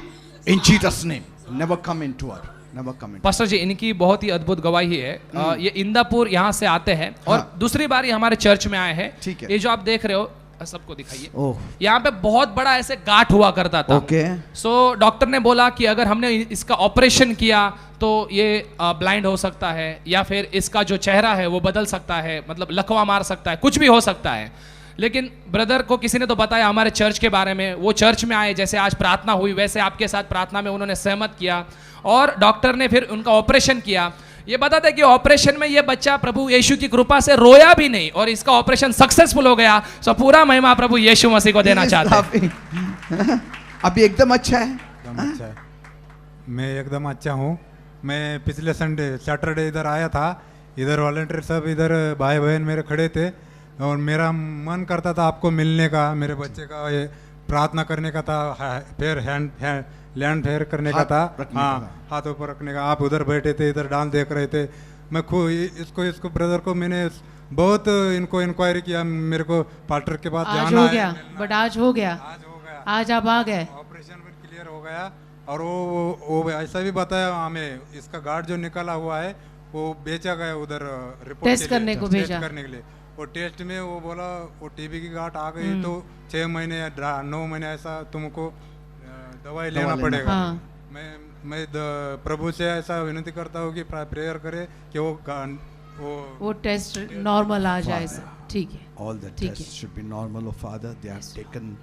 in Jesus' name. Never come into her. Never come into. Pastor ji, इनकी बहुत ही अद्भुत गवाही है। ये इंदापुर यहाँ से आते हैं और हाँ। दूसरी बार ये हमारे चर्च में आए हैं। ठीक है। ये जो आप देख रहे हो, सबको दिखाइए। ओह, यहाँ पे बहुत बड़ा ऐसे गांठ हुआ करता था। ओके। सो डॉक्टर ने बोला कि अगर हमने इसका ऑपरेशन किया तो ये ब्लाइंड हो सकता है, या फिर इसका जो चेहरा है वो बदल सकता है, मतलब लकवा मार सकता है, कुछ भी हो सकता है। लेकिन ब्रदर को किसी ने तो बताया हमारे चर्च के बारे में, वो चर्च में आए, जैसे आज प्रार्थना हुई वैसे आपके साथ प्रार्थना में उन्होंने सहमत किया और डॉक्टर ने फिर उनका ऑपरेशन किया। ये बताते कि ऑपरेशन में ये बच्चा प्रभु यीशु की कृपा से रोया भी नहीं और इसका ऑपरेशन सक्सेसफुल हो गया। सो पूरा महिमा प्रभु यीशु मसीह को देना चाहते हैं। अभी एकदम अच्छा है। एकदम अच्छा है, मैं एकदम अच्छा हूँ। मैं पिछले सैटरडे इधर आया था, इधर वॉलंटियर सब इधर भाई बहन मेरे खड़े थे, और मेरा मन करता था आपको मिलने का, मेरे बच्चे का ये प्रार्थना करने का था, पैर लैंड फेयर करने का हाथ था, रखने हाँ का। हाथों पर रखने का। आप उधर बैठे थे, इधर डांस देख रहे थे। मैं खूब इसको ब्रदर को मैंने बहुत इनको इंक्वायरी किया, मेरे को पास्टर के पास आज जाना हो है, गया, मिलना बट है। आज हो गया, आज हो गया, आज आप आ गए। ऑपरेशन भी क्लियर हो गया। और वो ऐसा भी बताया हमें, इसका गार्ड जो निकाला हुआ है वो बेचा गया उधर रिपोर्ट टेस्ट करने को भेजा। करने के लिए। वो टेस्ट में वो बोला वो टीबी की गांठ आ गई तो 6 महीने या 9 महीने ऐसा तुमको दवाई लेना पड़ेगा। हाँ। मैं प्रभु से ऐसा विनती करता हूँ कि प्रेयर करे कि वो टेस्ट नॉर्मल आ जाए सर। ठीक है, All the ठीक tests है। should be normal, oh Father. They have taken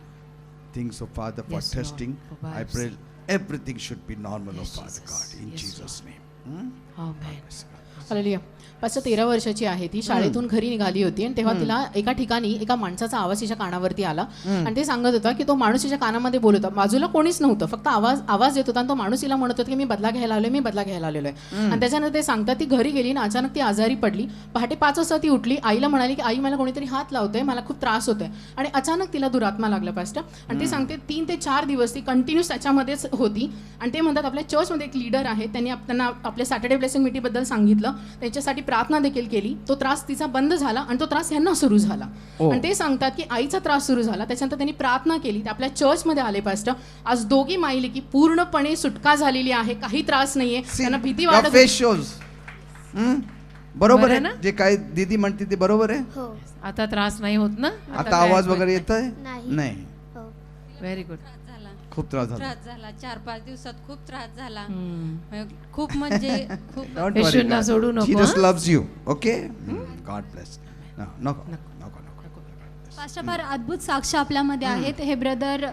things, oh Father, for Yes, Lord, testing. for I biopsy. pray everything should be normal, Yes, oh Father Jesus. God, in Yes, Jesus' Lord. name. Hmm? Amen. Hallelujah. पाच 13 वर्षाची आहे ती, शाळेतून घरी निघाली होती आणि तेव्हा तिला एका ठिकाणी एका माणसाचा आवाज तिच्या कानावरती आला आणि ते सांगत होता की तो माणूस तिच्या कानामध्ये बोलत होता. बाजूला कोणीच नव्हतं, फक्त आवाज येत होता आणि तो माणूस तिला म्हणत होता की मी बदला घ्यायला आलोय, मी बदला घ्यायला आलेलो आहे. आणि त्याच्यानंतर ते सांगतात ती घरी गेली आणि अचानक ती आजारी पडली. पहाटे 5 वाजता ती उठली, आईला म्हणाली की आई मला कोणीतरी हात लावतोय, मला खूप त्रास होतोय. आणि अचानक तिला दुरात्मा लागला पास्टर. आणि ते सांगते 3 ते 4 दिवस ती कंटिन्यूस त्याच्यामध्येच होती. आणि ते म्हणतात आपल्या चर्चमध्ये एक लीडर आहे, त्यांनी त्यांना आपल्या सॅटर्डे ब्लेसिंग मीटिंगबद्दल सांगितलं, त्यांच्यासाठी प्रार्थना देखील केली. तो त्रास तिचा बंद झाला आणि तो त्रास यांना सुरू झाला. आणि ते सांगतात की आईचा त्रास सुरू झाला, त्याच्यानंतर त्यांनी प्रार्थना केली, ते आपल्या चर्चमध्ये आले पास्टर. आज दोघी माईली की पूर्णपणे सुटका झालेली आहे, काही त्रास नाहीये, त्यांना भीती Your वाटत face shows. बरोबर बरं आहे ना? जे काय दीदी म्हणते ते बरोबर आहे. हो आता त्रास नाही होत ना? आता काय आवाज होत वगैरे नाही. येत आहे नाही. नाही. हो व्हेरी गुड. झाला खूप त्रास झाला. त्रास झाला 4-5 दिवसात खूप त्रास झाला. हम्म. खूप म्हणजे खूप Don't worry, येशूंना God. सोडू He नको, just हं? loves you. Okay? God bless. No, नको. पास्टर फार अद्भुत साक्ष आपल्यामध्ये आहेत. हे ब्रदर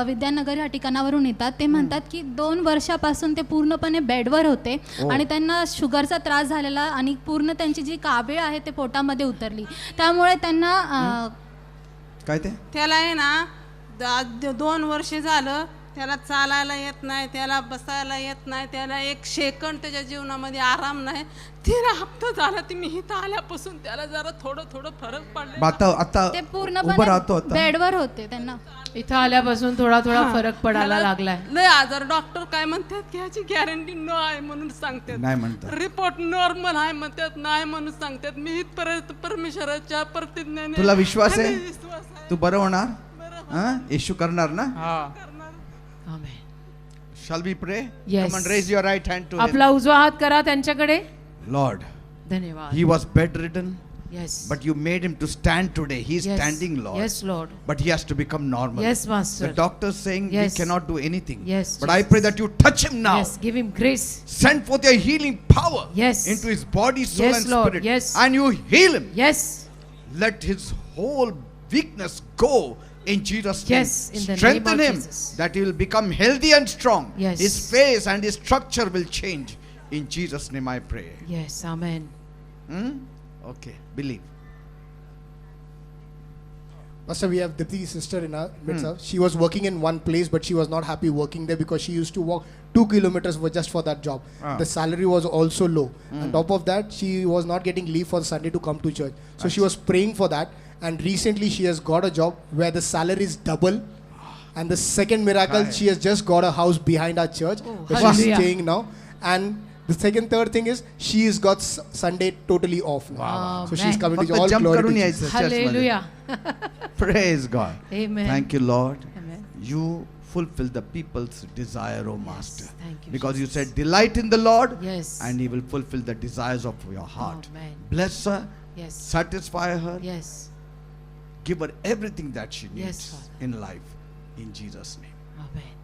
विद्यानगर या ठिकाणावरून येतात. ते म्हणतात की 2 वर्षापासून ते पूर्णपणे बेडवर होते आणि त्यांना शुगरचा त्रास झालेला आणि पूर्ण त्यांची जी कावीळ आहे ते पोटामध्ये उतरली. त्यामुळे त्यांना काय ते त्याला आहे ना 2 वर्ष झालं, त्याला चालायला येत नाही, त्याला बसायला येत नाही, त्याला 1 सेकंड त्याच्या जीवनामध्ये आराम नाही. 13 हप्ता झाला ती मी इथं आल्यापासून त्याला जरा थोडं फरक पडले. आता ते उभं पूर्णपणे राहतो आता. बेडवर होते. त्यांना इथं आल्यापासून थोडा फरक पडायला ह्याला लागलाय. लय आजार डॉक्टर काय म्हणतात की ह्याची गॅरंटी नो आहे म्हणून सांगतात. नाही म्हणतात. रिपोर्ट नॉर्मल आहे म्हणतात, नाही म्हणून सांगतात. मी इथपर्यंत परमेश्वराच्या प्रतिज्ञेने तुला विश्वास आहे? आणि विश्वास आहे. तू बरं होणार. हां येशू करणार ना. आमेन. Shall we pray? Yes. Come on, raise your right hand to him. आपला उजवा हात करा त्यांच्याकडे. Lord, धन्यवाद. he was bedridden, Yes. but you made him to stand today. He is Yes. standing, Lord. Yes, Lord. But he has to become normal. Yes, Master. The doctor's saying Yes. we cannot do anything. Yes, But I Jesus. pray that you touch him now. Yes, give him grace. Send forth your healing power Yes. into his body, soul, Yes, and Lord. spirit. Yes. And you heal him. Yes. Let his whole weakness go in Jesus' name. Yes, in the name Strengthen of him Jesus. that he will become healthy and strong. Yes. His face and his structure will change. In Jesus' name I pray. Yes, amen. Okay, believe. Pastor, we have Dipti's sister in our midst. She was working in one place, but she was not happy working there because she used to walk 2 kilometers just for that job. The salary was also low. On top of that, she was not getting leave for Sunday to come to church. So she was praying for that. And recently, she has got a job where the salary is double. And the second miracle, she has just got a house behind our church where she's hallelujah. staying now. And the third thing is she has got Sunday totally off now. So she's coming to फक्त all jump glory करून to यायचं Jesus. churchमध्ये. Hallelujah. Praise God. Amen. Thank you, Lord. Amen. You fulfill the people's desire, O Master. Thank you, Because you Jesus. said, delight in the Lord, Yes. and He will fulfill the desires of your heart. Amen. Bless her, Yes. satisfy her, Yes. give her everything that she needs Yes, Father. in life. In Jesus' name. Amen.